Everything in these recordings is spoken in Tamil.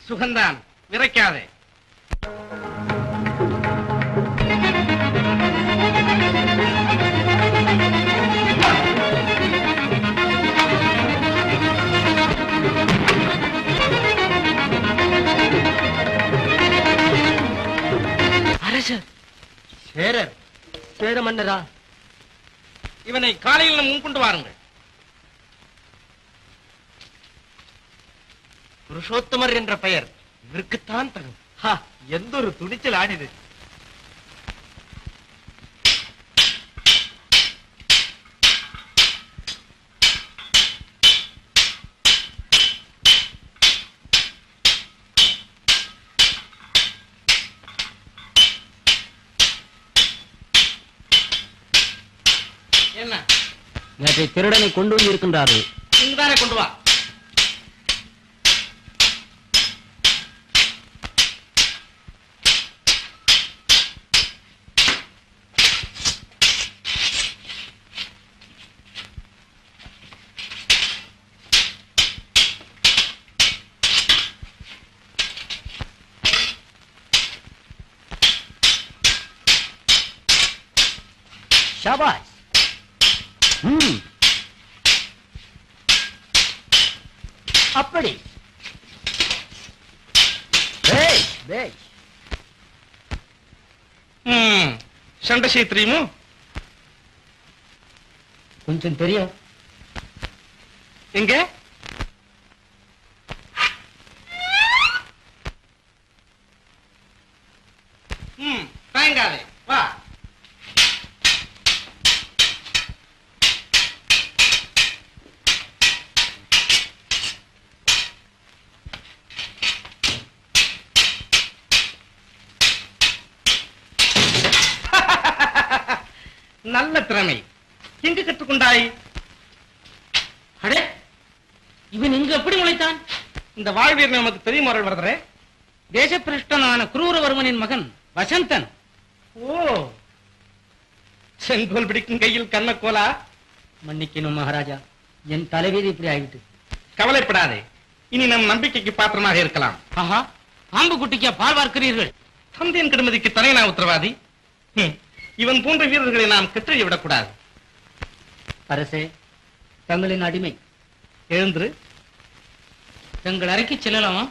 சுகந்தான், விரைக்காதே. அரசர், சேரர், சேர மன்னரா, இவனை காலையில் முன் கொண்டு வாருங்கள். புருஷோத்தமர் என்ற பெயர் இவருக்குத்தான் தரும். எந்த ஒரு துணிச்சல் ஆடிது! என்ன, நேற்றை திருடனை கொண்டு வந்து இருக்கின்றார்கள். இங்குதானே கொண்டு வா. शाबाश। அப்படி பேஷ் பேஷ். சண்டை செய்ய தெரியுமோ? கொஞ்சம் தெரியும். எங்க? தயங்காதே, வா. நல்ல திறமை. எங்கு கற்றுக்கொண்டாய்? அடே, இவன் இங்கு எப்படி முளைத்தான்? இந்த வாழ்வீர் நமக்கு தெரியும் வருகிறே. தேசப்பிரஷ்டனான குரூரவர்மனின் மகன் வசந்தன். ஓ, செங்கோல் பிடிக்கும் கையில் கண்ணக்கோலா? மன்னிக்கணும் மகாராஜா, என் தலைவீதி இப்படி ஆகிவிட்டு. கவலைப்படாதே, இனி நம் நம்பிக்கைக்கு பாத்திரமாக இருக்கலாம். ஆஹா, பாம்பு குட்டிக்கா பால் பார்க்கிறீர்கள்? தந்தையின் கடுமதிக்கு தனி நான் உத்தரவாதி. இவன் போன்ற வீரர்களை நாம் கெட்டெறிய விடக்கூடாது. அரசே, தங்களின் அடிமை. எழுந்திரு. தங்கள் அறைக்கு செல்லலாமா?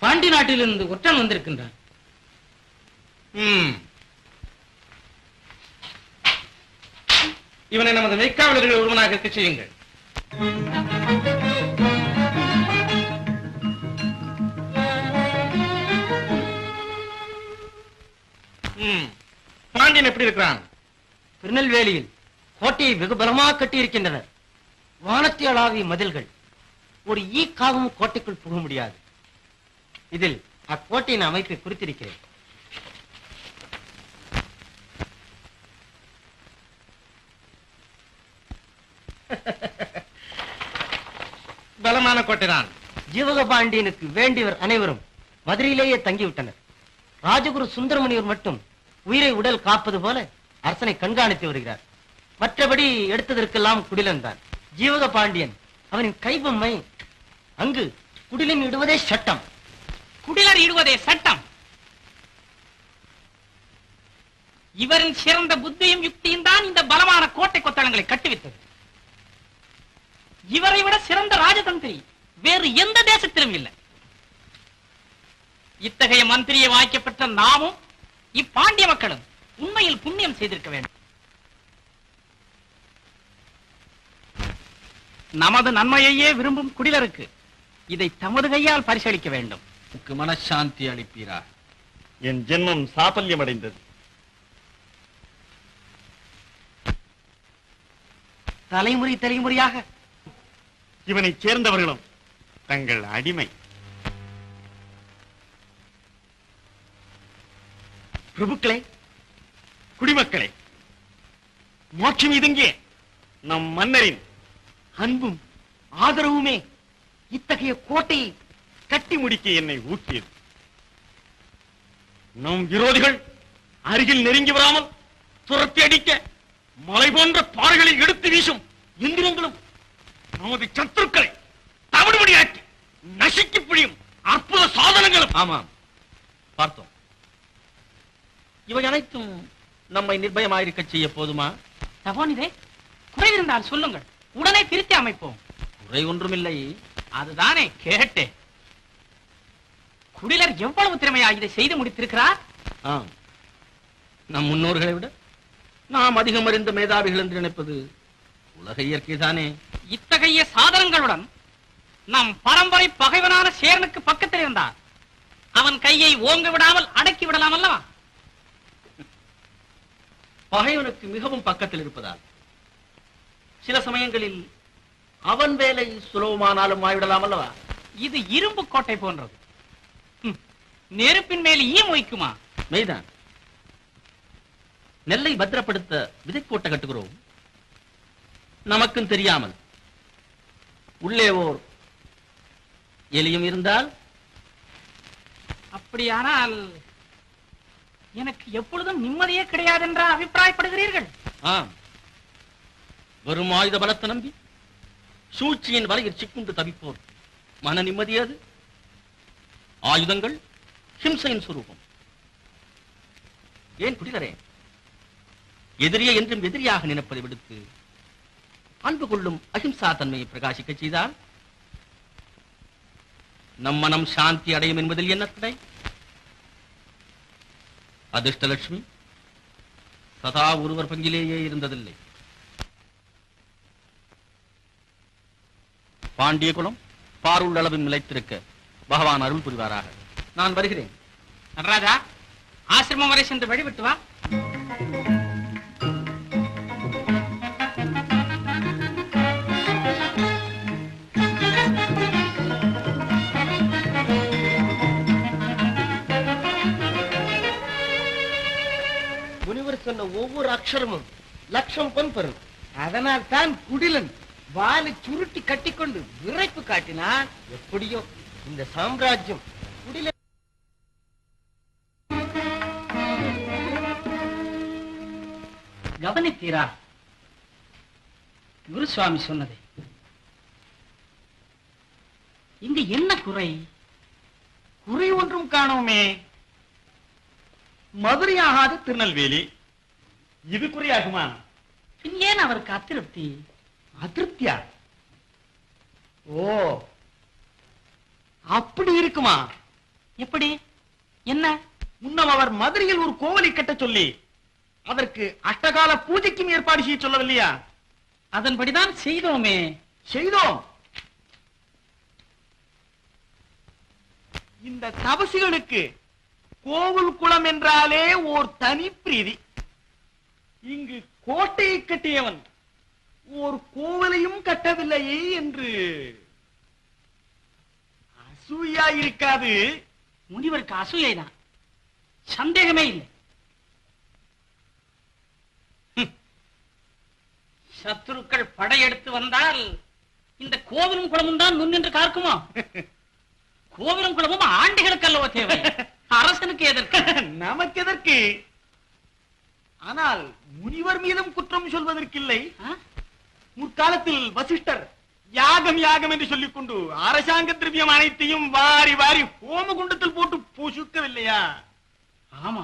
பாண்டி நாட்டிலிருந்து ஒற்றன் வந்திருக்கின்றான். இவனை நமது மெய்க்காவலர்கள் ஒருவனாக இருக்க செய்யுங்கள். பாண்டியன் எப்படி இருக்கிறான்? திருநெல்வேலியில் கோட்டையை வெகு பலமாக கட்டி இருக்கின்றனர். வானத்தியளாவிய மதில்கள். ஒரு ஈக்காவும் கோட்டைக்குள் புக முடியாது. இதில் அக்கோட்டையின் அமைப்பை குறித்திருக்கிறேன். பலமான கோட்டைதான். ஜீவக பாண்டியனுக்கு வேண்டியவர் அனைவரும் மதுரையிலேயே தங்கிவிட்டனர். ராஜகுரு சுந்தரமுனிவர் மட்டும் உயிரை உடல் காப்பது போல அரசனை கண்காணித்து வருகிறார். மற்றபடி எடுத்ததற்கெல்லாம் குடிலன் தான். ஜீவக பாண்டியன் அவனின் கைபொம்மை. அங்கு குடிலன் இடுவதே சட்டம். குடிலர் இடுவதே சட்டம். இவரின் சிறந்த புத்தியும் யுக்தியும் தான் இந்த பலமான கோட்டை கொத்தளங்களை கட்டுவித்தது. இவரை விட சிறந்த ராஜதந்திரி வேறு எந்த தேசத்திலும் இல்லை. இத்தகைய மந்திரியை வாய்க்கப்பெற்ற நாமும் இப்பாண்டிய மக்களும் உண்மையில் புண்ணியம் செய்திருக்க வேண்டும். நமது நன்மையையே விரும்பும் குடிலருக்கு இதை தமது கையால் பரிசளிக்க வேண்டும். மனசாந்தி அளிப்பீரா? என் ஜென்மம் சாபல்யம் அடைந்தது. தலைமுறை தலைமுறையாக இவனை சேர்ந்தவர்களும் தங்கள் அடிமை. பிரபுக்களே, குடிமக்களே, மோட்சம் இதுங்கே. நம் மன்னரின் அன்பும் ஆதரவுமே இத்தகைய கோட்டையை கட்டி முடிக்க என்னை ஊக்கியது. நம் விரோதிகள் அருகில் நெருங்கி வராமல் துரத்தி அடிக்க மலை போன்ற பாறைகளை எடுத்து வீசும் எந்திரங்களும் நமது சத்துருக்களை தவிடுபடியாக்கி நசுக்கி பிழியும் அற்புத சாதனங்களும். ஆமாம், பார்த்தோம். இவை அனைத்தும் நம்மை நிர்பயமாயிருக்க செய்ய போதுமா? தபோனிதே, குறைவிருந்தால் சொல்லுங்கள், உடனே திருத்தி அமைப்போம். குறை ஒன்றுமில்லை. அதுதானே கேட்டேன். குடிலர் எவ்வளவு திறமையா இதை செய்து முடித்திருக்கிறார். ஆம், நம் முன்னோர்களை விட நாம் அதிகம் அறிந்த மேதாவிகள் என்று நினைப்பது உலக இயற்கைதானே. இத்தகைய சாதனங்களுடன் நம் பரம்பரை பகைவனான சேரனுக்கு பக்கத்தில் இருந்தார். அவன் கையை ஓங்க விடாமல் அடக்கி விடலாம் அல்லவா? பகைவனுக்கு மிகவும் பக்கத்தில் இருப்பதால் சில சமயங்களில் அவன் வேலை சுலபமானாலும் ஆய்விடலாம் அல்லவா? இது இரும்பு கோட்டை போன்றது. நெருப்பின் மேல் ஈ மொய்க்குமா? மெய்தான். நெல்லை பத்திரப்படுத்த விதைக்கோட்டை கட்டுகிறோம். நமக்கும் தெரியாமல் உள்ளே ஓர் எலியும் இருந்தால்? அப்படியானால் எனக்கு எப்பொழுதும் நிம்மதியே கிடையாது என்ற அபிப்பிராயப்படுகிறீர்கள்? ஆம், வெறும் ஆயுத பலத்தை நம்பி சூழ்ச்சியின் வலையில் சிக்குண்டு தவிப்போர் மன நிம்மதியாது. ஆயுதங்கள் ஹிம்சையின் சுரூபம். ஏன் குடிலரே, எதிரியை என்றும் எதிரியாக நினைப்பதை விடுத்து அன்பு கொள்ளும் அஹிம்சா தன்மையை பிரகாசிக்க செய்தால் நம் மனம் சாந்தி அடையும் என்பதில் என்ன தடை? அதிர்ஷ்டலட்சுமி சதா ஒருவர் பங்கிலேயே இருந்ததில்லை. பாண்டிய குலம் பாருள் அளவில் நிலைத்திருக்க பகவான் அருள் புரிவாராக. நான் வருகிறேன். நடராஜா, ஆசிரமம் வரை சென்று வழிவிட்டு வா. முனிவர் சொன்ன ஒவ்வொரு அக்ஷரமும் லட்சம் பொன் பெறும். அதனால் தான் குடிலன் வாலை சுருட்டி கட்டிக்கொண்டு விரைப்பு காட்டினான். எப்படியோ இந்த சாம்ராஜ்யம் குடிலன் கவனித்தீரா குருசுவாமி சொன்னதை? இங்கு என்ன குறை? குறை ஒன்றும் காணோமே. மதுரையாகாது திருநெல்வேலி, இது குறையாகுமா? பின் ஏன் அவருக்கு அதிருப்தி? அதிருப்தியா? ஓ, அப்படி இருக்குமா? எப்படி? என்ன? முன்னம் அவர் மதுரையில் ஒரு கோவிலை கட்ட சொல்லி அதற்கு அட்டகால பூஜைக்கும் ஏற்பாடு செய்ய சொல்லவில்லையா? அதன்படிதான் செய்தோமே. செய்தோம். இந்த தபசிகளுக்கு கோவில் குளம் என்றாலே ஓர் தனி பிரீதி. இங்கு கோட்டையை கட்டியவன் ஓர் கோவிலையும் கட்டவில்லையே என்று அசூயா இருக்காது? முனிவருக்கு அசூயைதான், சந்தேகமே இல்லை. சத்துருக்கள் படையெடுத்து வந்தால் இந்த கோவிலும் குளமும் தான் முன்னின்று காக்குமா? கோவிலும் குளமும் ஆண்டிகளுக்கு அல்லவோ தேவை, அரசனுக்கு எதற்கு? நமக்கு எதற்கு? ஆனால் முனிவர் மீதும் குற்றம் சொல்வதற்கில்லை. முற்காலத்தில் வசிஷ்டர் யாகம் யாகம் என்று சொல்லிக் கொண்டு அரசாங்க திரவியம் அனைத்தையும் வாரி வாரி ஹோம குண்டத்தில் போட்டு பூசுக்கவில்லையா? ஆமா.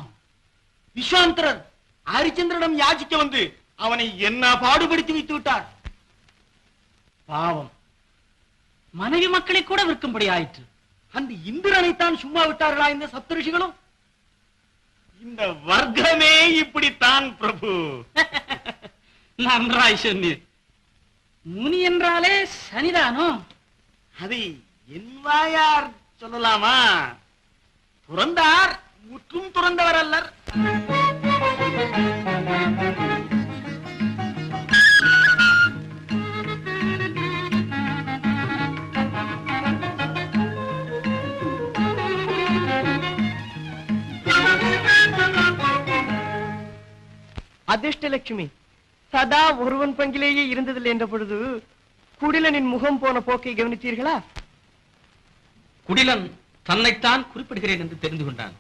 விஸ்வாமித்திரர் ஹரிச்சந்திரனிடம் யாச்சிக்க வந்து அவனை என்ன பாடுபடுத்தி வைத்து விட்டார். பாவம், மனைவி மக்களை கூட விற்கும்படி ஆயிற்று. அந்த இந்திரனைத்தான் சும்மா விட்டார்களா இந்த சப்தரிஷிகளும்? இந்த வர்க்கமே இப்படித்தான் பிரபு. நன்றாய் சொன்னீர். முனி என்றாலே சனிதானோ? அதை என் வாயார் சொல்லலாமா? துறந்தார், முற்றும் துறந்தவர் அல்லர். அதிர்ஷ்டலட்சுமி சதா ஒருவன் பங்கிலேயே இருந்ததில்லை என்ற பொழுது குடிலனின் முகம் போன போக்கை கவனித்தீர்களா? குடிலன் தன்னைத்தான் குறிப்பிடுகிறேன் என்று தெரிந்து கொண்டான்.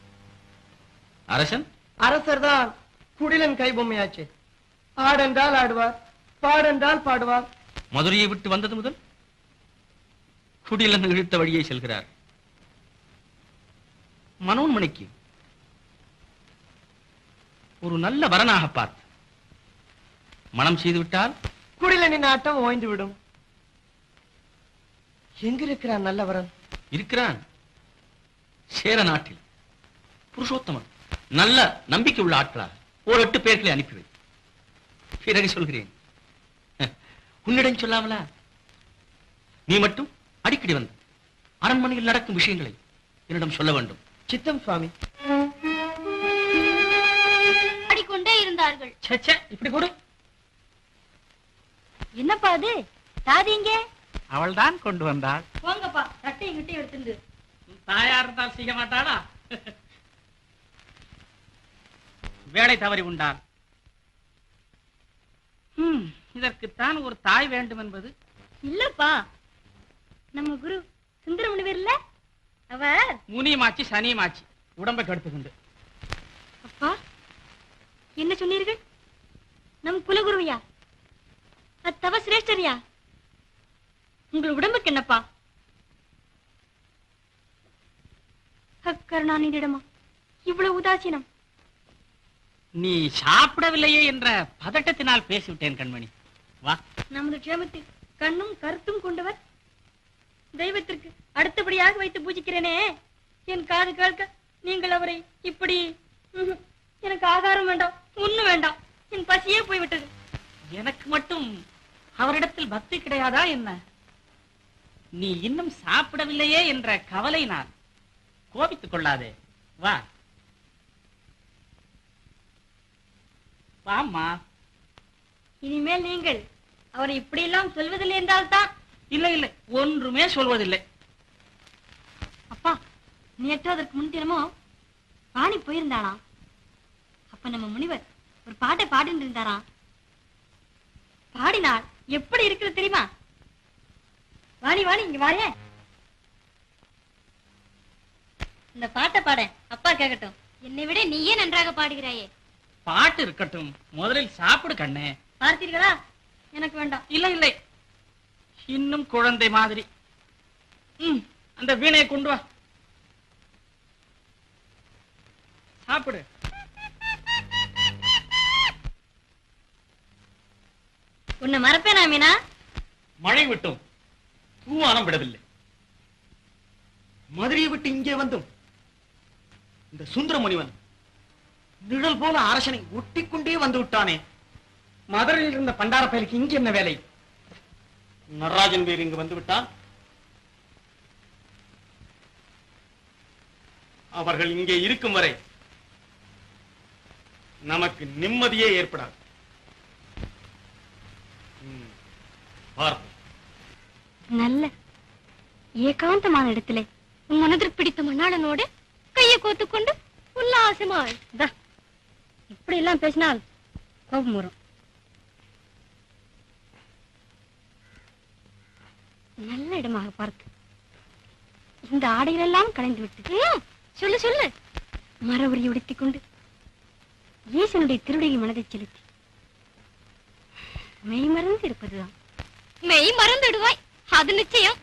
அரசன் அரசர் தான் குடிலன் கைபொம்மையாச்சு. ஆடென்றால் ஆடுவார், பாடென்றால் பாடுவார். மதுரையை விட்டு வந்தது முதல் குடிலன் இழுத்த வழியை செல்கிறார். மனோன்மணிக்கு ஒரு நல்ல வரனாக பார்த்து மனம் செய்துவிட்டால் குடிலனின் ஆட்டம் ஓய்ந்து விடும். எங்கிருக்கிறான் நல்லவரன்? இருக்கிறான், சேர நாட்டில். புருஷோத்தமன் நல்ல நம்பிக்கை உள்ள ஆட்களாக ஒரு 8 பேர்களை அனுப்பிவை. பிறகு சொல்கிறேன். உன்னிடம் சொல்லாமலா? நீ மட்டும் அடிக்கடி வந்து அரண்மனையில் நடக்கும் விஷயங்களை என்னிடம் சொல்ல வேண்டும். சித்தம் சுவாமி. அடிக்கொண்டே இருந்தார்கள். இப்படி கொடு. என்னப்பா அது? தாதீங்க அவள் தான் கொண்டு வந்தாள். போங்கப்பா, ரட்டையும் கிட்டையும் எடுத்துண்டு. தாயா இருந்தால் செய்ய மாட்டாளா? வேலை தவறி உண்டாள். இதற்குத்தான் ஒரு தாய் வேண்டும் என்பது. இல்லப்பா, நம்ம குரு சுந்தர முனிவர் இல்ல, அவர் முனியமாச்சி சனியமாச்சி உடம்பை கடுத்துக்கொண்டு. அப்பா என்ன சொன்னீர்கள்? நம் குலகுருவையா, அத்தவ சிரேஷ்டரியா? உங்கள் உடம்புக்கு என்னப்பா? அக்கருணாநிதியிடமா இவ்வளவு உதாசீனம்? நீ சாப்பிடவில்லையே என்ற பதட்டத்தினால் பேசிவிட்டேன் கண்மணி. வா. நமது க்ஷேமத்தில் கண்ணும் கருத்தும் கொண்டவர், தெய்வத்திற்கு அடுத்தபடியாக வைத்து பூஜிக்கிறேனே, என் காது கேட்க நீங்கள் அவரை இப்படி... எனக்கு ஆகாரம் வேண்டாம், ஒண்ணு வேண்டாம், என் பசியே போய்விட்டது. எனக்கு மட்டும் அவரிடத்தில் பக்தி கிடையாதா என்ன? நீ இன்னும் சாப்பிடவில்லையே என்ற கவலையினால் கோபித்துக் கொள்ளாதே. வா வாம்மா. இனிமேல் நீங்கள் அவரை இப்படி எல்லாம் சொல்வதில்லை என்றால் தான். இல்லை இல்லை, ஒன்றுமே சொல்வதில்லை. அப்பா, நேற்று அதற்கு முன்தினமோ வாணி போயிருந்தாளாம். அப்ப நம்ம முனிவர் ஒரு பாட்டை பாடிட்டு இருந்தாராம். பாடினால் எப்படி இருக்கிறது தெரியுமா? வாணி வாணி இங்க வாரே, இந்த பாட்டை பாட அப்பா கேட்கட்டும். என்னை விட நீயே நன்றாக பாடுகிறாயே. பாட்டு இருக்கட்டும், முதலில் சாப்பிடு கண்ணே. பார்த்தீர்களா? எனக்கு வேண்டாம். இல்லை இல்லை, இன்னும் குழந்தை மாதிரி. அந்த வீணையை கொண்டு வா, சாப்பிடு. உன்னை மறப்பேனா மீனா? மழை விட்டும் தூவானம் விடவில்லை. மதுரையை விட்டு இங்கே வந்தும் இந்த சுந்தர முனிவன் நிழல் போல அரசனை ஒட்டிக்கொண்டே வந்து விட்டானே. மதுரையில் இருந்த பண்டார பயலுக்கு இங்க என்ன வேலை? நடராஜன் பேர் இங்கு வந்து விட்டால் அவர்கள் இங்கே இருக்கும் வரை நமக்கு நிம்மதியே ஏற்படாது. நல்ல ஏகாந்தமான இடத்துல உன் மனதிற்கு பிடித்த மண்ணாளனோடு கையை கோத்துக்கொண்டு உல்லாசமா இப்படி எல்லாம் பேசினால் கோபம் வரும். நல்ல இடமாக பார்த்து இந்த ஆடைகள் எல்லாம் கலைந்து விட்டு சொல்லு சொல்லு மரவரி உடுத்திக் கொண்டு ஈசனுடைய திருடைய மனதை செலுத்தி மெய் மறந்து இருப்பதுதான். மெய் மறந்துடுவாய், அது நிச்சயம்.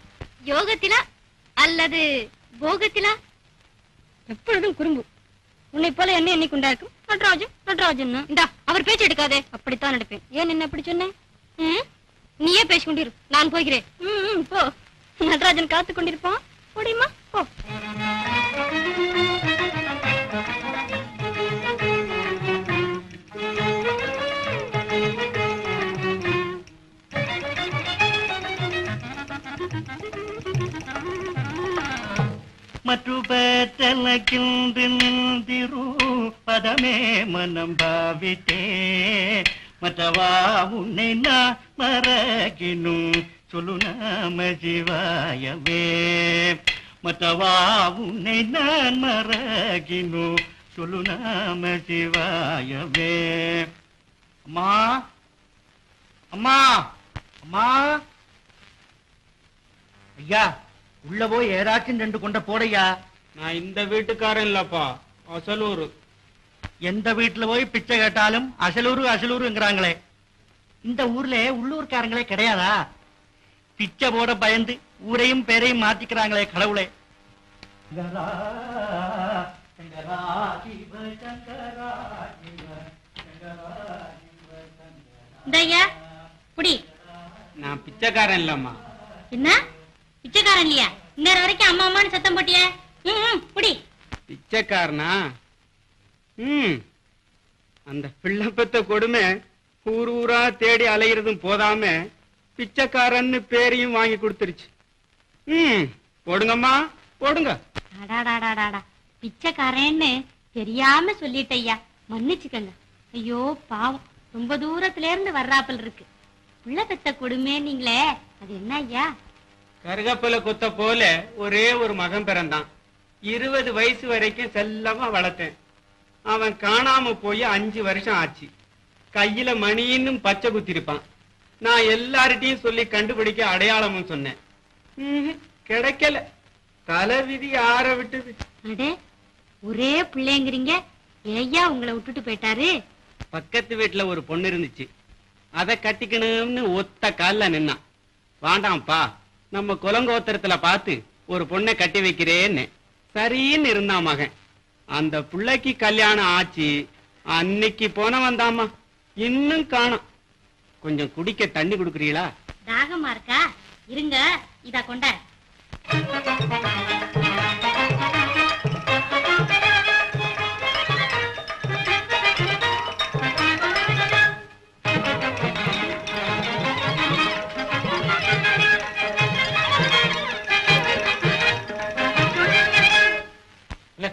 யோகத்திலா அல்லது போகத்திலா? எப்பொழுதும் குறும்பு. உன்னை போல என்ன எண்ணிக்கொண்டாருக்கும் நடராஜன் நடராஜன். இந்தா அவர் பேச்சு எடுக்காதே. அப்படித்தான் நடப்பேன். ஏன் என்ன அப்படி சொன்னேன்? நீயே பேசிக்கொண்டிரு, நான் போகிறேன். போ, நடராஜன் காத்துக் கொண்டிருப்பான். முடியுமா? போ. ಮಟುಬೆತ್ತಲಕ್ಕಿಂದು ನಿಂದಿರು ಪದಮೇ ಮನಂ ಭಾವಿತೆ ಮತವಾ ಉನ್னை நான் மறக்கினும் சொல்லு நாம சிவாயவே மத்தவா உன்னை நான் மறக்கினும் சொல்லு நாம சிவாயவே. அம்மா அம்மா அம்மா, ஐயா உள்ள போய் ஏதாச்சும் 2 கொண்ட போடையா. நான் இந்த வீட்டுக்காரன் இல்லப்பா, அசலூர். எந்த வீட்டுல போய் பிச்சை கேட்டாலும் அசலூரு அசலூருங்கிறாங்களே, இந்த ஊர்ல உள்ளூர்காரங்களே கிடையாதா? பிச்சை போட பயந்து ஊரையும் பேரையும் மாத்திக்கிறாங்களே கடவுளே. இந்தய்யா புடி. நான் பிச்சைக்காரன் இல்லம்மா. என்ன பிச்சைக்காரன் இல்லையா? இன்னொரு வரைக்கும் அம்மா அம்மான்னு சத்தம் போட்டிய. புடி. பிச்சைக்காரனா? அந்த பிள்ளை பெத்த கொடுமை ஊர் ஊரா தேடி அலையிறதும் போதாம பிச்சைக்காரன்னு பேரையும் வாங்கி கொடுத்துருச்சு. போடுங்கம்மா போடுங்க. அடாடாடாடாடா, பிச்சைக்காரன்னு தெரியாம சொல்லிட்டய்யா, மன்னிச்சுக்கங்க. ஐயோ பாவம், ரொம்ப தூரத்துல இருந்து வர்றாப்பல் இருக்கு. புள்ள பெத்த கொடுமை நீங்களே, அது என்ன ஐயா? கருகப்பல கொத்த போல ஒரே ஒரு மகன் பிறந்தான். 20 வயசு வரைக்கும் செல்லமா வளர்த்தேன். அவன் காணாம போய் 5 வருஷம் ஆச்சு. கையில மணின்னு பச்சை குத்திருப்பான். நான் எல்லார்ட்டையும் சொல்லி கண்டுபிடிக்க அடையாளமும் சொன்னேன். கிடைக்கல. தலை விதி ஆற விட்டது. அடே, ஒரே பிள்ளைங்கிறீங்க, ஐயா உங்களை விட்டுட்டு போயிட்டாரு. பக்கத்து வீட்டுல ஒரு பொண்ணு இருந்துச்சு. அதை கட்டிக்கணும்னு ஒத்த கால்ல நின்னான். வாண்டாம்ப்பா, நம்ம குலங்கோத்திரத்துல பார்த்து ஒரு பொண்ணை கட்டி வைக்கிறேன்னு சரின்னு இருந்தான் மகன். அந்த பிள்ளைக்கு கல்யாணம் ஆச்சு. அன்னைக்கு போன வந்தாமா, இன்னும் காணோம். கொஞ்சம் குடிக்க தண்ணி கொடுக்குறீங்களா? தாகமா இருக்கா? இருங்க, இதா கொண்ட.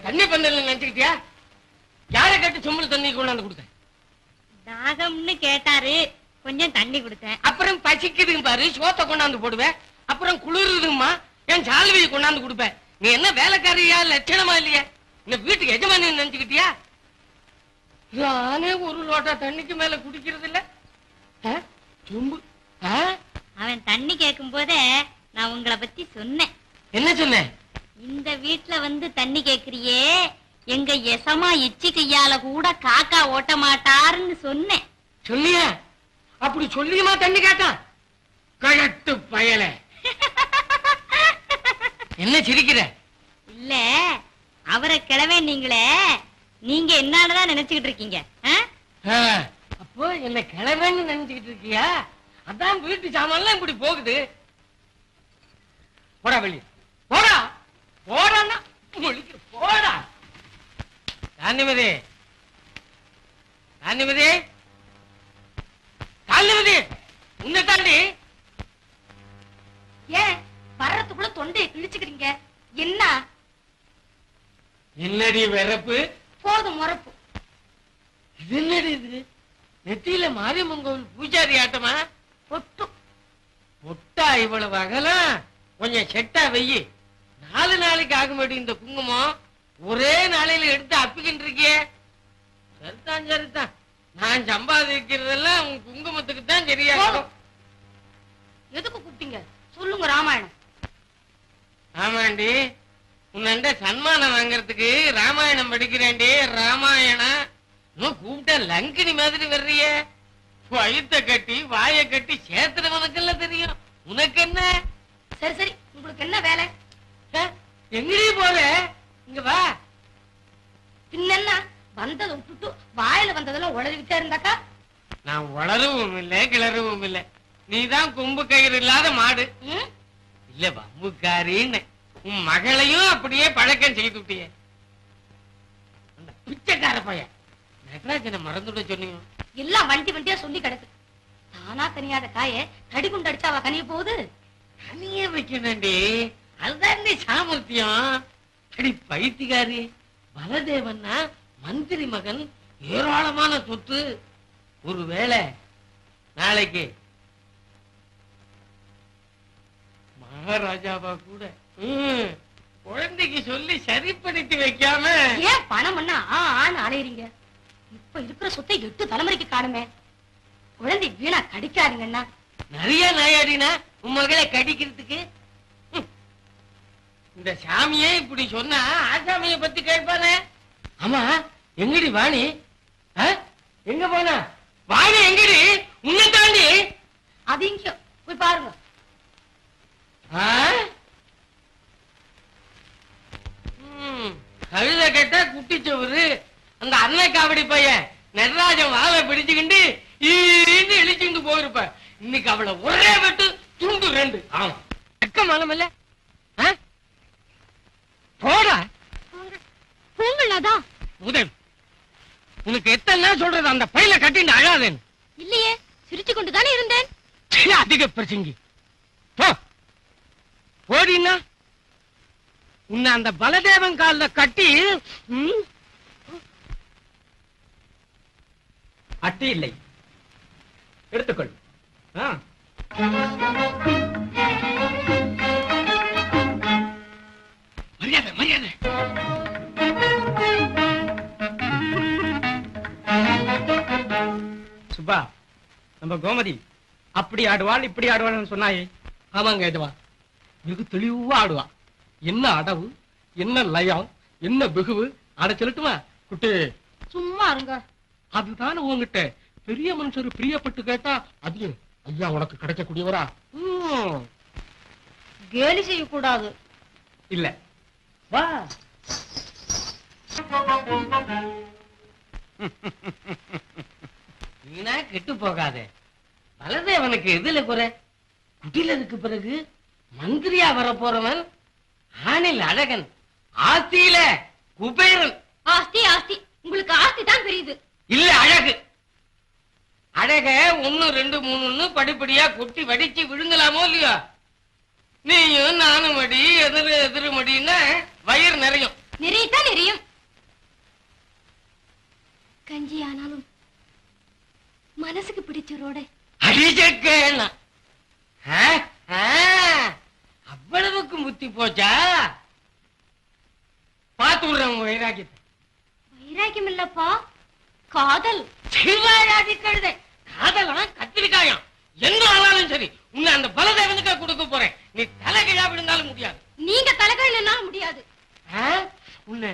தண்ணி பண்ணல நினைச்சுக்கிட்டியா? யாரை கேட்டு சொம்புல தண்ணி கொண்டாந்து கொடுத்தேன்? தாகம்னு கேட்டாரு, கொஞ்சம் தண்ணி கொடுத்தேன். அப்புறம் பசிக்குதுங்க பாரு, சோத்த கொண்டாந்து போடுவேன். அப்புறம் குளிருதுமா, என் சால்வையை கொண்டாந்து கொடுப்பேன். நீ என்ன வேலைக்காரியா லட்சணமா இல்லையா? இந்த வீட்டுக்கு எஜமானி நினைச்சுக்கிட்டியா? நானே ஒரு லோட்டா தண்ணிக்கு மேல குடிக்கிறது இல்ல. சொம்பு. அவன் தண்ணி கேட்கும் போதே நான் உங்களை பத்தி சொன்னேன். என்ன சொன்னேன்? இந்த வீட்டுல வந்து தண்ணி கேக்குறியே, எங்க எசமா எச்சி கையால கூட காக்கா ஓட்ட மாட்டாருன்னு சொன்னேன். சொல்லியா? அப்படி சொல்லியுமா தண்ணி கேட்டான்? கழட்டு பயல. என்ன சிரிக்கிற? இல்ல, அவரை கிழவே நீங்களே, நீங்க என்னதான் நினைச்சுக்கிட்டு இருக்கீங்க? அப்போ என்ன கிழவன்னு நினைச்சுக்கிட்டு இருக்கியா? அதான் வீட்டு சாமான்லாம் இப்படி போகுது. போடா வெளியே, போடா போடா போடா. காந்திமதி, காந்திமதி, காந்திமதி, உன்னை தாண்டி. ஏன் வர்றதுக்குள்ள தொண்டையை கிழிச்சுக்கிறீங்க? என்ன என்னடி வெறப்பு? போதும் முறப்பு. இது என்னடி இது? நெத்தியில மாரியம்மன் கோவில் பூஜாரி ஆட்டமா? பொட்டு பொட்டா இவ்வளவு அகலம்? கொஞ்சம் செட்டா வெயி. 4 நாளைக்கு ஆகும்படி இந்த குங்குமம் ஒரே நாளையில எடுத்து அப்பிக்கிட்டு இருக்கியே. சரிதான் சரிதான், நான் சம்பாதிக்கிறதெல்லாம் உன் குங்குமத்துக்கு தான் சரியா. எதுக்கு கூப்பிட்டீங்க சொல்லுங்க. ராமாயணம். ஆமாண்டி, உன்ன சன்மானம் வாங்கறதுக்கு ராமாயணம் படிக்கிறேன்டி. ராமாயணம் கூப்பிட்டா லங்கினி மாதிரி வர்றிய. வயிற்ற கட்டி வாய கட்டி சேத்துறவனுக்கு தெரியும். உனக்கு என்ன? சரி சரி, உங்களுக்கு என்ன வேலை? எங்கடி போல? இங்க வா. பின்ன வந்ததை விட்டுட்டு வாயில வந்ததெல்லாம் உளறிக்கிட்டே இருந்தாக்கா? நான் வளரவும் இல்லை கிளறவும் இல்லை. நீதான் கொம்பு கயிறு இல்லாத மாடு. இல்ல வம்புக்காரின்னு உன் மகளையும் அப்படியே பழக்கம் செய்து விட்டிய. அந்த பிச்சைக்கார பையன் நடராஜனை மறந்துட சொன்னீங்க. எல்லாம் வண்டி வண்டியா சொல்லி கிடக்கு. தானா கனியாத காய தடி குண்டு அடிச்சா அவ கனிய போகுது. கனிய வைக்கணும்டி, அதுதான் நீ சாமர்த்தியம். அடி பைத்தியக்காரி, பலதேவன்னா மந்திரி மகன், ஏராளமான சொத்து. ஒருவேளை நாளைக்கு மகாராஜாவா கூட குழந்தைக்கு சொல்லி சரிப்படுத்தி வைக்காம ஏன் பணம் ஆன்னு அலையறீங்க? இப்ப இருக்கிற சொத்தை 8 தலைமுறைக்கு காணுமே. குழந்தை வீணா கடிக்காதீங்கன்னா. நிறைய நாயாடினா உன் மகளை கடிக்கிறதுக்கு. இந்த சாமியே இப்படி சொன்னா ஆசாமிய பத்தி கேட்பானே. ஆமா, எங்கடி வாணி? எங்க போனா வாணி? எங்கடி உன்னை தாண்டி? அது இங்க போய் பாருங்க. கழுத கேட்டா குட்டிச்சவரு அந்த அன்னை காவடி பையன் நடராஜன் வாழை பிடிச்சுக்கிண்டு இழிச்சுட்டு போயிருப்ப. இன்னைக்கு அவளை ஒரே வெட்டு துண்டு 2. ஆமா எக்க மனம் இல்ல போடா பூங்களாதான். உதவி உனக்கு எத்தனை சொல்றது அந்த பையில கட்டிட்டு அழாதேன்னு? இல்லையே, சிரிச்சு கொண்டுதானே இருந்தேன். அதிக பிரசங்கி போடினா உன்னை அந்த பலதேவன் காலில் கட்டி. அட்டி இல்லை, எடுத்துக்கொள். மரியாதை மரியாதை. சுப்பா, நம்ம கோமதி அப்படி ஆடுவாள் இப்படி ஆடுவாள்னு சொன்னாயே. ஆமாங்க இதுவா வெகு தெளிவா ஆடுவா. என்ன அடவு, என்ன லயம், என்ன பிகுவு ஆட சொல்லட்டுமா குட்டி? சும்மா இருங்க. அதுதானே உங்ககிட்ட பெரிய மனுஷரு பிரியப்பட்டு கேட்டா அது ஐயா உனக்கு கிடைக்கக்கூடியவரா? கேலி செய்யக்கூடாது. இல்ல வா. வீணா கெட்டு போகாதே. பலதேவனுக்கு எதுல குறை? குட்டிலதுக்கு பிறகு மந்திரியா வர போறவன் ஆணில் அழகன், ஆஸ்தியில குபேரன். ஆஸ்தி ஆஸ்தி, உங்களுக்கு ஆஸ்தி தான் பெரியுது. இல்ல அழகு. அழக 1 2 3ன்னு படிப்படியா கொட்டி வடிச்சு விழுங்கலாமோ இல்லையா? நீயும் நானும் மடி எதிரு மடின்னா வயிறு நிறையும். நிறையத்தான் நிறையும். கஞ்சி ஆனாலும் மனசுக்கு பிடிச்சரோட அடிச்சேன்னா அவ்வளவுக்கு முத்தி போச்சா? பார்த்து விடுறேன் வைராக்கியத்தை. வைராக்கியம் இல்லப்பா, காதல். சிவாராதி கழுதை காதலா கத்திரிக்காயம் எங்க ஆனாலும் சரி உன்னை அந்த பலதேவனுக்கா கொடுக்க போறேன். நீ தலைகையா விழுந்தாலும் முடியாது. நீங்க தலைகள் என்னால முடியாது. உன்னை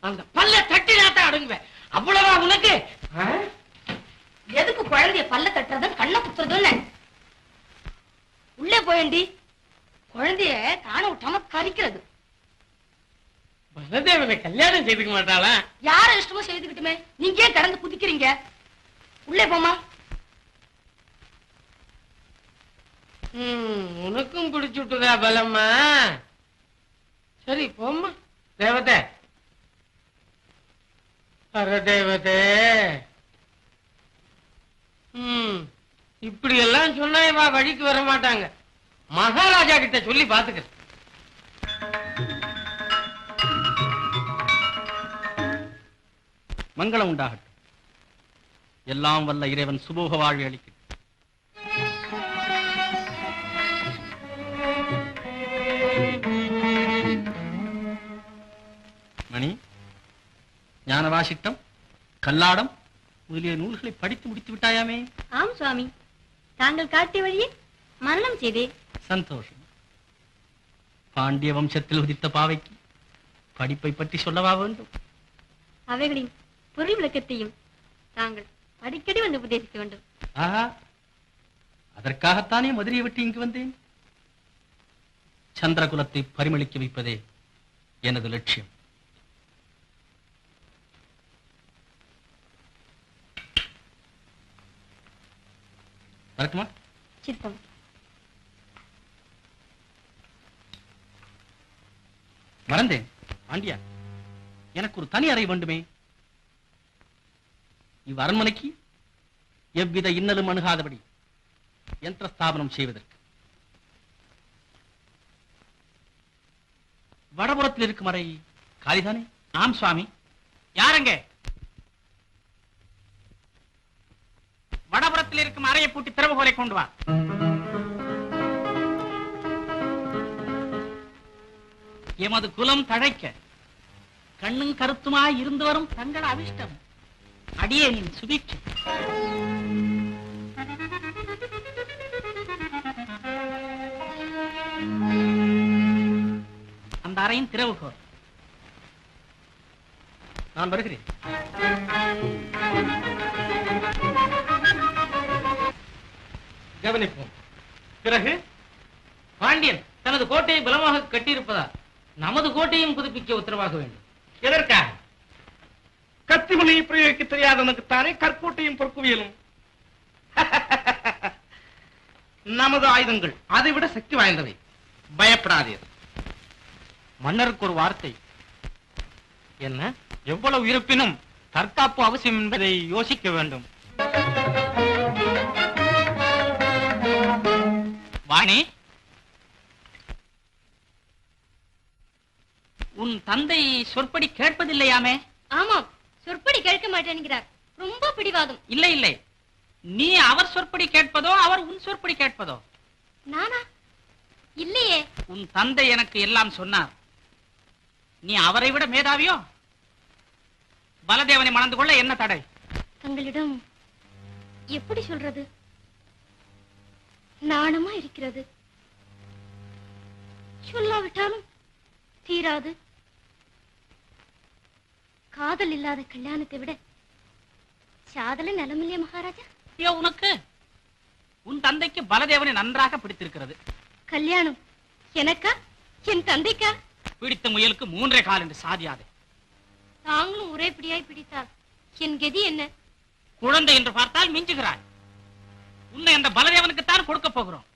அந்த பல்ல தட்டினாத்தான் அடங்குவேன். அவ்வளவா உனக்கு? எதுக்கு குழந்தைய பல்ல தட்டுறதும் கண்ணை குத்துறதும் இல்ல. உள்ளே போயண்டி, குழந்தைய காண விட்டாம கரிக்கிறது. பலதேவனை கல்யாணம் செய்துக்க மாட்டாளா? யார இஷ்டமோ செய்துக்கிட்டுமே, நீங்க ஏன் கடந்து குதிக்கிறீங்க? உள்ளே போமா. உனக்கும் பிடிச்சுட்டுதா பலம்மா? சரி போம்மா. தேவதே பரதேவதே, இப்படி எல்லாம் சொன்னா இவா வழிக்கு வர மாட்டாங்க. மகாராஜா கிட்ட சொல்லி பாத்துக்க. மங்களம் உண்டாகட்டும். எல்லாம் வல்ல இறைவன் சுபோக வாழ்வை அளிக்கட்டும். மணி, ஞானவாசிட்டம், கல்லாடம் முதலிய நூல்களை படித்து முடித்து விட்டாயாமே? ஆம் சுவாமி, தாங்கள் காட்டிய வழியே மரணம் செய்தே. சந்தோஷம். பாண்டிய வம்சத்தில் உதித்த பாவைக்கு படிப்பை பற்றி சொல்லவா வேண்டும்? அவைகளின் பொருள் விளக்கத்தையும் தாங்கள் அடிக்கடி வந்து உபதேசிக்க வேண்டும். ஆஹா, அதற்காகத்தானே மதுரையை விட்டு இங்கு வந்தேன். சந்திரகுலத்தை பரிமளிக்க வைப்பதே எனது லட்சியம். வரட்டுமா? சித்தம். மறந்தேன் பாண்டியா, எனக்கு ஒரு தனி அறை வேண்டுமே. இவ் அரண்மனைக்கு எவ்வித இன்னலும் அணுகாதபடி யந்திர ஸ்தாபனம் செய்வதற்கு. வடபுறத்தில் இருக்கும் அறை காலிதானே? ஆம் சுவாமி. யாருங்க? வடபுறத்தில் இருக்கும் அறையை பூட்டி திறவுகோலை கொண்டு வா. எமது குலம் தழைக்க கண்ணும் கருத்துமாய் இருந்து வரும் தங்கள் அவிஷ்டம் அடியேனின் சுபீட்சை. அந்த அறையின் திறவுகோல். நான் வருகிறேன். கவனிப்போம். பிறகு பாண்டியன் தனது கோட்டையை பலமாக கட்டியிருப்பதால் நமது கோட்டையும் புதுப்பிக்க உத்தரவாக வேண்டும். எதற்காக? கத்திமலையை பிரயோகிக்க தெரியாதவனுக்குத்தானே கற்கோட்டையும் பொற்குவியலும். நமது ஆயுதங்கள் அதைவிட சக்தி வாய்ந்தவை. பயப்படாதீர். மன்னருக்கு ஒரு வார்த்தை. என்ன? எவ்வளவு இருப்பினும் தற்காப்பு அவசியம் என்பதை யோசிக்க வேண்டும். வாணி, உன் தந்தை சொற்படி கேட்பதில்லையாமே? ஆமாம், சொற்படி கேட்க மாட்டேன்கிறார். ரொம்ப பிடிவாதம். இல்லை இல்லை, நீ அவர் சொற்படி கேட்பதோ அவர் உன் சொற்படி கேட்பதோ? நானா? இல்லையே. உன் தந்தை எனக்கு எல்லாம் சொன்னார். நீ அவரை விட மேதாவியோ? பலதேவனை மணந்து கொள்ள என்ன தடை? தங்களிடம் எப்படி சொல்றது? நாணமா இருக்கிறது. சொல்லாவிட்டாலும் தீராது. காதல் இல்லாத கல்யாணத்தை விட சாதல நலமில்லையே மகாராஜா? ஐயோ, உனக்கு உன் தந்தைக்கு பலதேவனை நன்றாக பிடித்திருக்கிறது. கல்யாணம் எனக்கா என் தந்தைக்கா? பிடித்த முயலுக்கு 3 கால் என்று சாதியாதே. தாங்களும் ஒரே பிடியாய் பிடித்தால் என் கதி என்ன? குழந்தை என்று பார்த்தால் மிஞ்சுகிறாய். உன்னை அந்த பலதேவனுக்குத்தான் கொடுக்க போகிறோம்.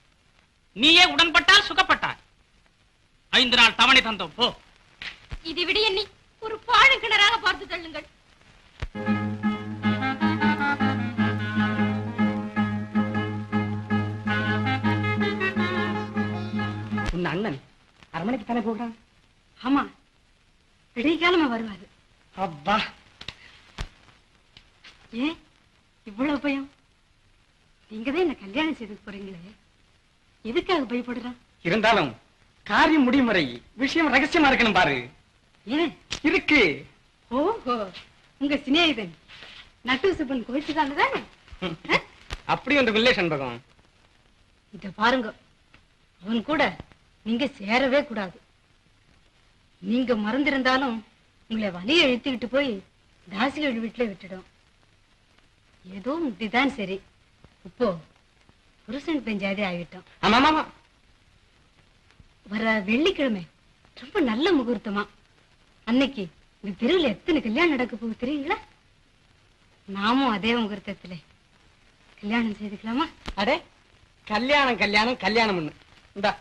நீயே உடன்பட்டால் சுகப்பட்டாய். 5 நாள் தவணை தந்தோம். போ. இதை விட எண்ணி ஒரு பாழங்கிணறாக பார்த்து தள்ளுங்கள். உன் அண்ணன் அரண்மனைக்கு தானே போகிறான்? ஆமா, விடைக்காலமா வருவாரு. அப்பா, ஏன் இவ்வளவு பயம்? நீங்க தான் என்ன கல்யாணம் செய்து போறீங்களே, எதுக்காக பயப்படுறான்? இருந்தாலும் காரியம் முடியும் வரை விஷயம் ரகசியமா இருக்கணும் பாரு. ஏன் இருக்கு. ஓஹோ, உங்க சிநேகிதன் நட்டு சுப்பன் கோயிச்சுக்கான தானே? அப்படி ஒன்று இல்லை சண்பகம். இத பாருங்க, அவன் கூட நீங்க சேரவே கூடாது. நீங்க மறந்திருந்தாலும் உங்களை வலிய இழுத்துக்கிட்டு போய் தாசிகள் வீட்டுல விட்டுடும். ஏதோ இப்படிதான் சரி. இப்போ புருஷன் பெஞ்சாதே ஆகிட்டோம். ஆமா, வர வெள்ளிக்கிழமை ரொம்ப நல்ல முகூர்த்தமா. அன்னைக்கு இந்த தெருவில் எத்தனை கல்யாணம் நடக்க போகுது தெரியுங்களா? நாமும் அதே முகூர்த்தத்துல கல்யாணம் செய்துக்கலாமா? அடே, கல்யாணம் கல்யாணம் கல்யாணம். இந்தா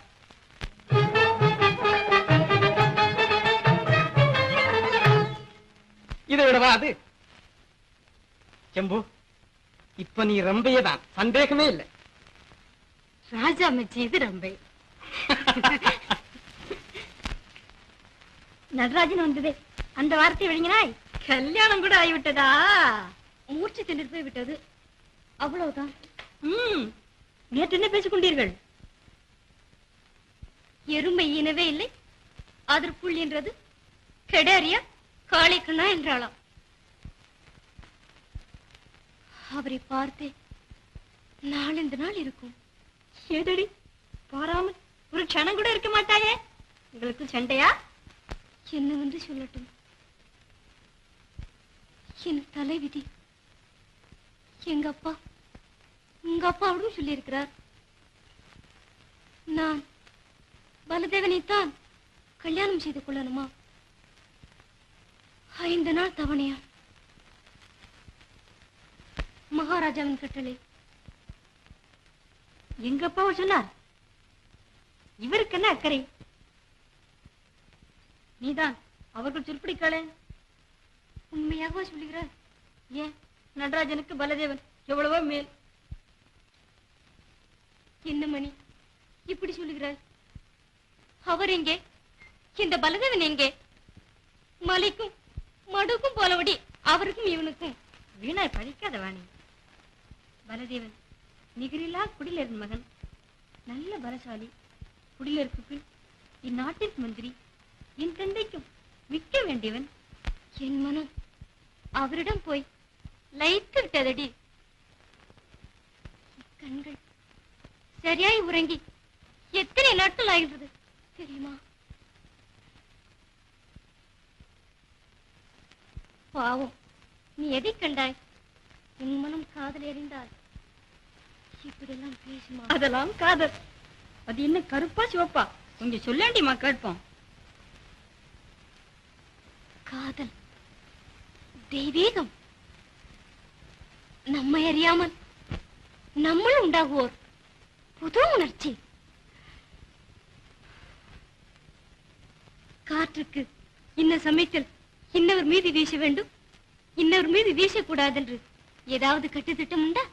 இதை விடவா அது? செம்பு, இப்ப நீ ரம்பையதான், சந்தேகமே இல்லை. ராஜா மெச்சியது ரம்பை. நடராஜன் வந்ததே அந்த வார்த்தை விழுங்கினாய். கல்யாணம் கூட ஆகிவிட்டதா? மூச்சு திணறி போய் விட்டது, அவ்வளவுதான். நேற்று என்ன பேசிக் கொண்டீர்கள்? எருமை இனவே இல்லை, அதற்குள் என்றது கெடாரியா காளைக்கண்ணா என்றாளாம். அவரை பார்த்தே நாளெந்த நாள் இருக்கும். ஏதடி பாராமல் ஒரு க்ஷணம் கூட இருக்க மாட்டாயே? உங்களுக்கு சண்டையா? என்னவென்று சொல்லட்டும், என் தலைவிதி. எங்க அப்பா உங்க அப்பாவோடும் சொல்லியிருக்கிறார், நான் பலதேவனைத்தான் கல்யாணம் செய்து கொள்ளணுமா? 5 நாள் தவணையா? மகாராஜாவின் கட்டளை. எங்க அப்பாவை சொன்னார். இவருக்கு என்ன அக்கறை? நீதான் அவர்கள் சொற்பிடிக்காளே. உண்மையாகவா சொல்லுகிறார்? ஏன், நடராஜனுக்கு பலதேவன் எவ்வளவோ மேல். என்ன மணி இப்படி சொல்லுகிறார்? அவர் எங்கே? இந்த பலதேவன் எங்கே? மலைக்கும் மடுக்கும் போலபடி அவருக்கும் இவனுக்கும். வீணாய் பழிக்காத வாணி. பலதேவன் நிகரில்லா குடிலரின் மகன், நல்ல பலசாலி. குடிலருக்கு பின் இந்நாட்டின் மந்திரி, என் தந்தைக்கும் மிக்க வேண்டியவன். என் மனம் அவரிடம் போய் லயித்து விட்டதடி. கண்கள் சரியாய் உறங்கி எத்தனை நாட்கள் ஆகின்றது தெரியுமா? பாவம், நீ எதை கண்டாய்? உன் மனம் காதல் எறிந்தால் இப்படியெல்லாம் பேசுமா? அதெல்லாம் காதல். அது என்ன கருப்பா சிவப்பா? கொஞ்சம் சொல்லாண்டிமா கேட்போம். காதல் தெய்வீகம். நம்மை அறியாமல் நம்மள் உண்டாகுவோர் புது உணர்ச்சி. காற்றுக்கு இன்ன சமயத்தில் இன்னவர் மீது வீச வேண்டும், இன்னவர் மீது வீசக்கூடாது என்று ஏதாவது கட்டுத்திட்டம் உண்டா?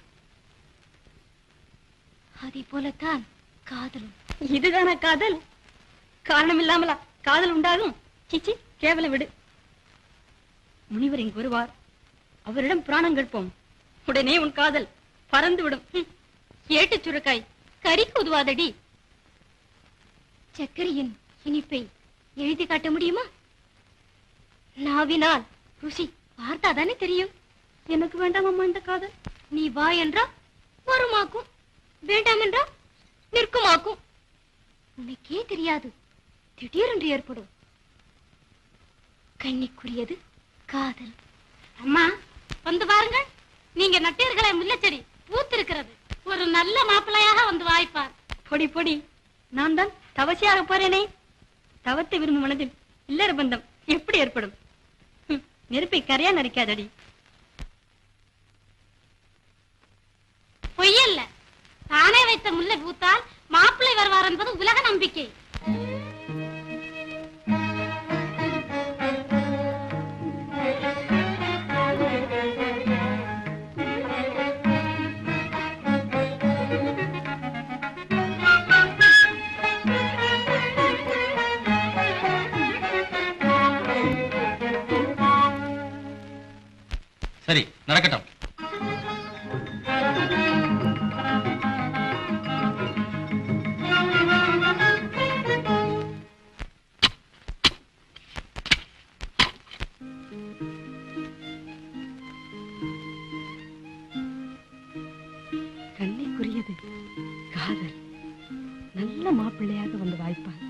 அதே போலத்தான் காதலும். இதுதானா காதல்? காரணம் இல்லாமலா காதல் உண்டாகும்? சிச்சி, கேவலம் விடு. முனிவர் இங்கு வருவார், அவரிடம் பிராணம் கேட்போம். உடனே உன் காதல் பறந்து விடும். ஏட்டு சுரக்காய் கறிக்கு உதுவாதடி. சர்க்கரையின் இனிப்பை எழுதி காட்ட முடியுமா? நாவினால் ருசி பார்த்தாதானே தெரியும். எனக்கு வேண்டாம் அம்மா இந்த காதல். நீ வா என்றா வருமாக்கும், வேண்டாம் என்றா நிற்குமாக்கும். உனக்கே தெரியாது, திடீரென்று ஏற்படும். கண்ணிக்குரியது காதல். அம்மா வந்து பாருங்கள், நீங்க நட்டீர்களே முல்லச்செடி பூத்திருக்கிறது. ஒரு நல்ல மாப்பிள்ளையாக வந்து வாய்ப்பார். பொடி பொடி, நான் தான் தவசியாக போறேனே. தவத்தை விரும்பும் மனதில் இல்லற பந்தம் எப்படி ஏற்படும்? நெருப்பை கரையா நரிக்காதடி. பொய்யல்ல, தானே வைத்த முல்லை பூத்தால் மாப்பிள்ளை வருவார் என்பது உலக நம்பிக்கை. சரி, நடக்கட்டும். கண்ணிக்குரியது காதல். நல்ல மாப்பிள்ளையாக வந்து வாய்ப்பான்.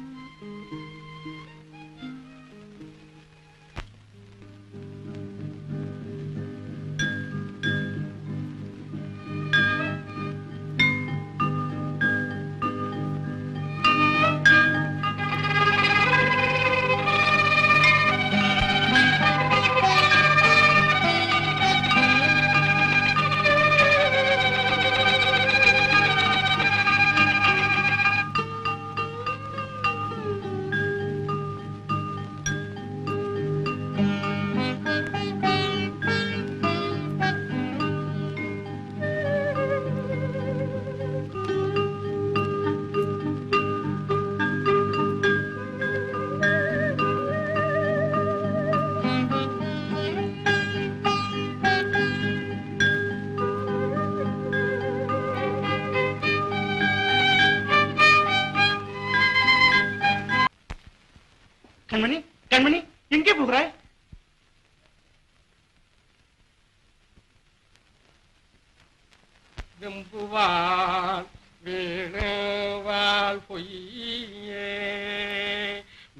கண்மணி, கண்மணி, எங்கே போகிறாய்? வெம்புவாள் வேணுவாள் பொய்யே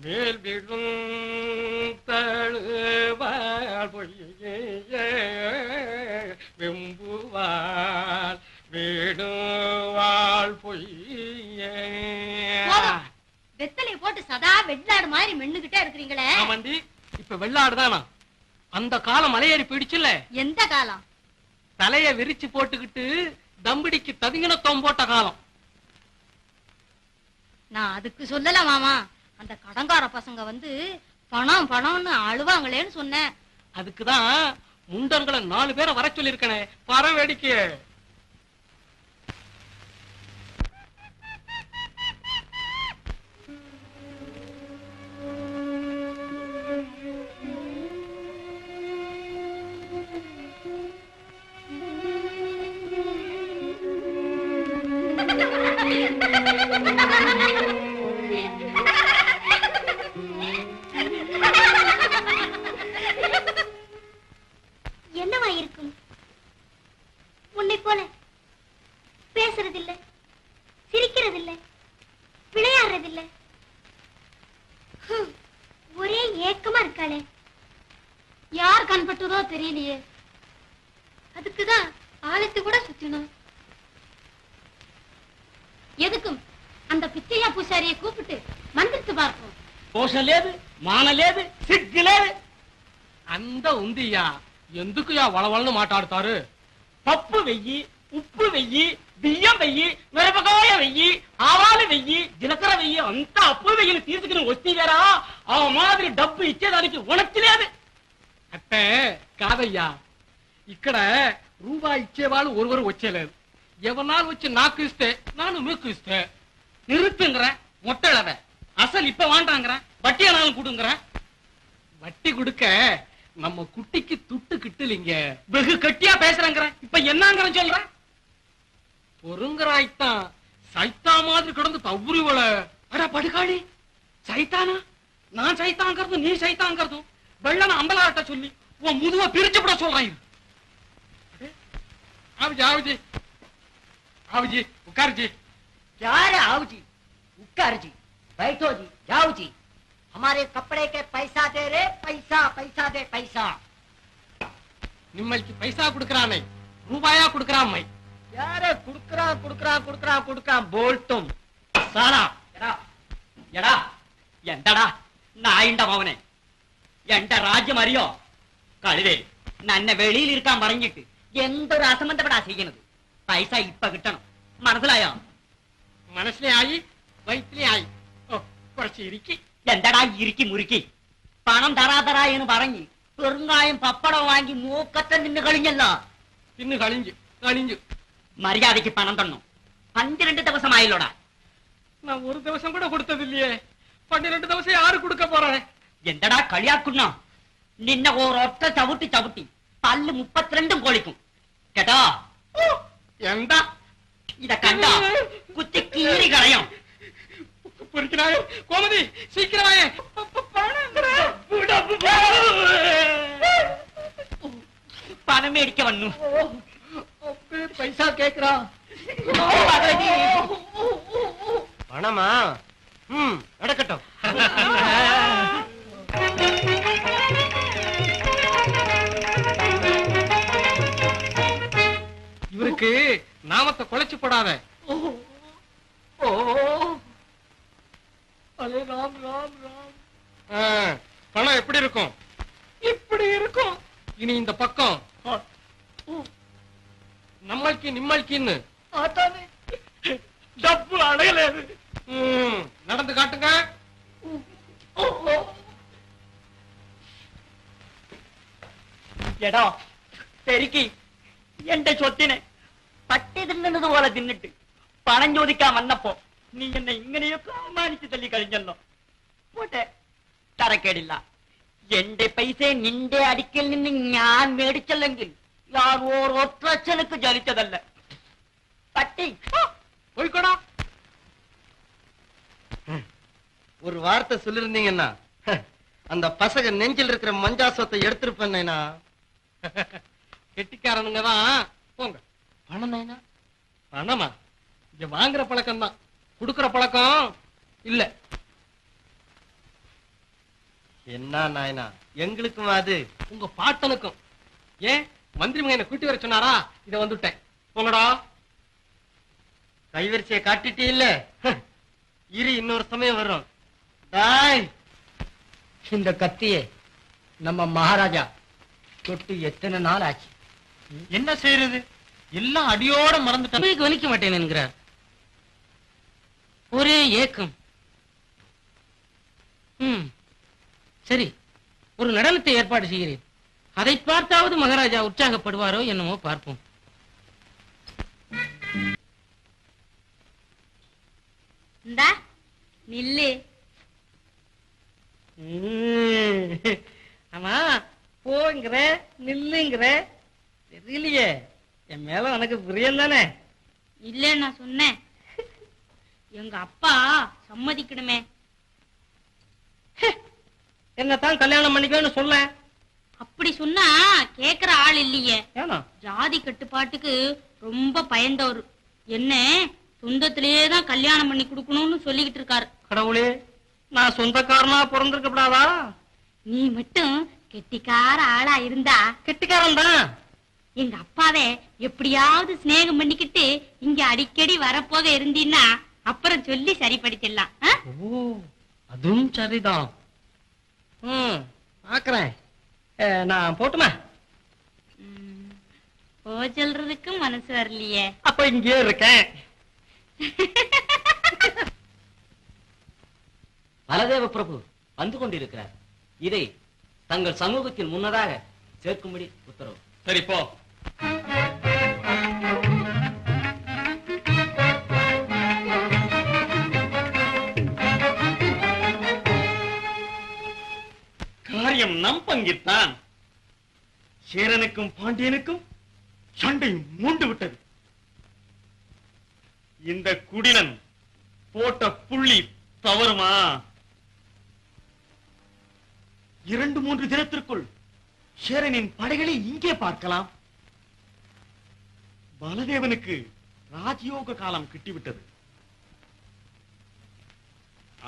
மேல் விடும் தழுவாள் பொய்யே வெம்புவாள் வேணுவாள் பொய்யே. வெத்தலை போட்டு சதா வெள்ளாடு மாதிரி மென்னுகிட்டே இருக்கிறீங்களே. ஆமாண்டி, இப்ப வெள்ளாடுதானா? அந்த காலம் மலையேறி போயிடுச்சுல்ல. எந்த காலம்? தலைய விரிச்சு போட்டுக்கிட்டு தம்பிடிக்கு ததிங்கினத்தோம் போட்ட காலம். நான் அதுக்கு சொல்லல மாமா. அந்த கடங்கார பசங்க வந்து பணம் பணம்னு அழுவாங்களேன்னு சொன்னேன். அதுக்குதான் முண்டன்களை 4 பேரை வர சொல்லிருக்கனே. பர வேடிக்கை. என்னவா இருக்கும்? உன்னை போல பேசுறதில்லை, சிரிக்கிறதில்லை, விளையாடுறதில்லை. ஒரே ஏக்கமா இருக்காளே. யார் கண்பட்டதோ தெரியலையே. காலத்து கூட சுத்தணும். ఎదుకు అంత పిచ్చయ్య పూసారిயை కూపిட்டு మంత్రిத்து பார்ப்போம். దోషం లేదు, మాన లేదు, సిగ్గు లేదు. అంత ఉందియ్యా, ఎందుకుయా వళవళను మాట్లాడతారు? పప్పు వెయ్యి, ఉప్పు వెయ్యి, బియ్యం వెయ్యి, మిరపకాయ వెయ్యి, ఆవాలు వెయ్యి, జీలకర్ర వెయ్యి, అంతా అప్పు వెయ్యిని తీసుకుని వస్తేవేరా ఆ మాదిరి డబ్బు ఇచ్చేదానికి ఉనర్చి లేదు. అంటే కాదయ్యా, ఇక్కడ రూపాయి ఇచ్చేవాళ్ళు ఒరువరు వచ్చేలేదు. ఎవరినాలు వచ్చి నాకు ఇస్తే నాను మీకు ఇస్తే நிறுத்துங்கிற மொத்தளவ அசல் இப்ப வாண்டாங்கிற வட்டி ஆனாலும் கொடுங்கிற. வட்டி கொடுக்க நம்ம குட்டிக்கு துட்டு கிட்டலிங்க. வெகு கட்டியா பேசுறங்கிற. இப்ப என்னங்கிற சொல்ற? பொறுங்கராய்த்தான் சைத்தா மாதிரி கிடந்து தவுரிவள. அட படுகாளி, சைத்தானா? நான் சைத்தாங்கிறதும் நீ சைத்தாங்கிறதும் வெள்ளன அம்பலாட்ட சொல்லி உன் முதுவ பிரிச்சு விட சொல்றான். ஆவுஜி ஆவுஜி ஆவுஜி உட்காருஜி. क्या रे आओ जी, उक्कर जी, बैठो जी, जाओ जी. हमारे कपड़े के पैसा दे रे, पैसा पैसा दे पैसा. நிம்மளுக்கு பைசா கொடுக்கறானே, ரூபாயா கொடுக்கறாமை. यार कुड़करा कुड़करा कुड़करा कुड़करा बोल तुम साला. എടാ എടാ എന്തടാ നായിണ്ട മവനെ, എന്റെ രാജ്യം അറിയോ? കളിവേ നന്നെ വെളിയിൽ ഇരിക്കാൻ പറഞ്ഞിട്ട് എന്തൊരു അസംബന്ധപ്പെടാ ചെയ്യുന്നത്. പൈസ ഇപ്പൊ കിട്ടണം, മനസ്സിലായോ? മനസ്സിലെ ആയി, വയറ്റിലെ ആയി. ഓ കുറച്ച് ഇരിക്കി. എന്തടാ ഇരിക്കി മുറുക്കി? പണം തറാ എന്ന് പറഞ്ഞ് പെറുങ്കായും പപ്പടം വാങ്ങി മൂക്കത്തെ നിന്ന് കളിഞ്ഞല്ലോ. ഇന്ന് കളിഞ്ഞു കളിഞ്ഞു. മര്യാദയ്ക്ക് പണം തന്നു. 12 ദിവസമായില്ലോടാ. ഞാൻ ഒരു ദിവസം കൂടെ കൊടുത്തതില്ലേ? 12 ദിവസം ആര് കൊടുക്ക പോറേ? എന്തടാ കളിയാക്കുന്ന? നിന്നെ ഒരൊറ്റ ചവിട്ടി ചവിട്ടി പല്ല് 32 കൊളിക്കും കേട്ടോ. എന്താ ഇത കണ്ട കുത്തി കീറി കളയും. പൊരിക്കനായോ കോമതി, സീക്കിരമായേ പണം മേടിക്ക വന്നു. പൈസ കേക്കറാ பணமா? நடக்கட்டும். இவருக்கு நாமத்தை குலைச்சு போடாத. பணம் எப்படி இருக்கும்? இப்படி இருக்கும். இனி இந்த பக்கம் நம்மளுக்கு நிம்மளுக்குன்னு டப்பு அடையలేదు. நடந்து காட்டுங்க. എടാ പെരുക്കി എന്റെ സ്വത്തിനെ പട്ടി തിന്നുന്നത് പോലെ തിന്നിട്ട് പണം ചോദിക്കാൻ വന്നപ്പോ നീ എന്നെ ഇങ്ങനെയൊക്കെ അവമാനിച്ചു തല്ലി കഴിഞ്ഞല്ലോ. പോട്ടെ, തരക്കേടില്ല. എന്റെ പൈസ നിന്റെ അടുക്കൽ നിന്ന് ഞാൻ മേടിച്ചല്ലെങ്കിൽ ഞാൻ ഓരോറ്റനക്ക് ജനിച്ചതല്ല. പട്ടി പോയിക്കോടാ. ஒரு வார்த்தை சொல்லிருந்தீங்கன்னா அந்த பசங்க நெஞ்சில் இருக்கிற மஞ்சாசத்தை எடுத்திருப்பேன்னா. கெட்டிக்காரனுங்க தான். போங்க. பணம் நைனா? பணமா? இங்க வாங்குற பழக்கம் தான், குடுக்கிற பழக்கம் இல்ல. என்ன நாயனா, எங்களுக்கும் அது உங்க பாட்டனுக்கும். ஏன் மந்திரி மகனை கூட்டி வர சொன்னாரா? இத வந்துட்டேன். போங்கடா. கைவரிசையை காட்டிட்டே இல்ல. இரு, இன்னொரு சமயம் வரும். டாய், இந்த கத்தியே நம்ம மகாராஜா தொட்டு எத்தனை நாள் ஆச்சு. என்ன செய்யறது? எல்லாம் அடியோட மறந்துட்டேன். கவனிக்க மாட்டேன் என்கிறார். ஒரே ஏக்கம். சரி, ஒரு நடனத்தை ஏற்பாடு செய்கிறேன். அதை பார்த்தாவது மகாராஜா உற்சாகப்படுவாரோ என்னமோ பார்ப்போம். இந்தா நில்லு. ஆமா, போங்கிற நில்லுங்கிற தெரியலையே. என் மேல உனக்கு பிரியம் தானே? இல்ல, நான் சொன்னேன். எங்க அப்பா சம்மதிக்கணுமே. என்னத்தான் கல்யாணம் பண்ணிக்கணும்னு சொல்ல. அப்படி சொன்னா கேக்குற ஆள் இல்லையே. ஏனா? ஜாதி கட்டுப்பாட்டுக்கு ரொம்ப பயந்தவரு. என்ன சொந்தத்திலேயே தான் கல்யாணம் பண்ணி கொடுக்கணும்னு சொல்லிக்கிட்டு இருக்காரு. கடவுளே, நான் சொந்தக்காரனா பிறந்திருக்க கூடாதா? நீ மட்டும் கெட்டிக்கார ஆளா இருந்தா. கெட்டிக்காரன் தான். எங்க அப்பாவே எப்படியாவது சிநேகம் பண்ணிக்கிட்டு இங்க அடிக்கடி வரப்போக இருந்தீன்னா அப்புறம் சொல்லி சரிப்படுத்திடலாம். ஓ, அதுவும் சரிதான். பாக்குறேன். நான் போட்டுமா? போ சொல்றதுக்கு மனசு வரலையே. அப்ப இங்கே இருக்கேன். பலதேவ பிரபு வந்து கொண்டிருக்கிறார். இதை தங்கள் சமூகத்தில் முன்னதாக சேர்க்கும்படி உத்தரவு. சரி போ. காரியம் நம் பங்கித்தான். சேரனுக்கும் பாண்டியனுக்கும் சண்டை மூண்டு விட்டது. இந்த குடிலன் போட்ட புள்ளி தவறுமா? 2-3 தினத்திற்குள் சேரனின் படைகளை இங்கே பார்க்கலாம். பலதேவனுக்கு ராஜயோக காலம் கிட்டிவிட்டது.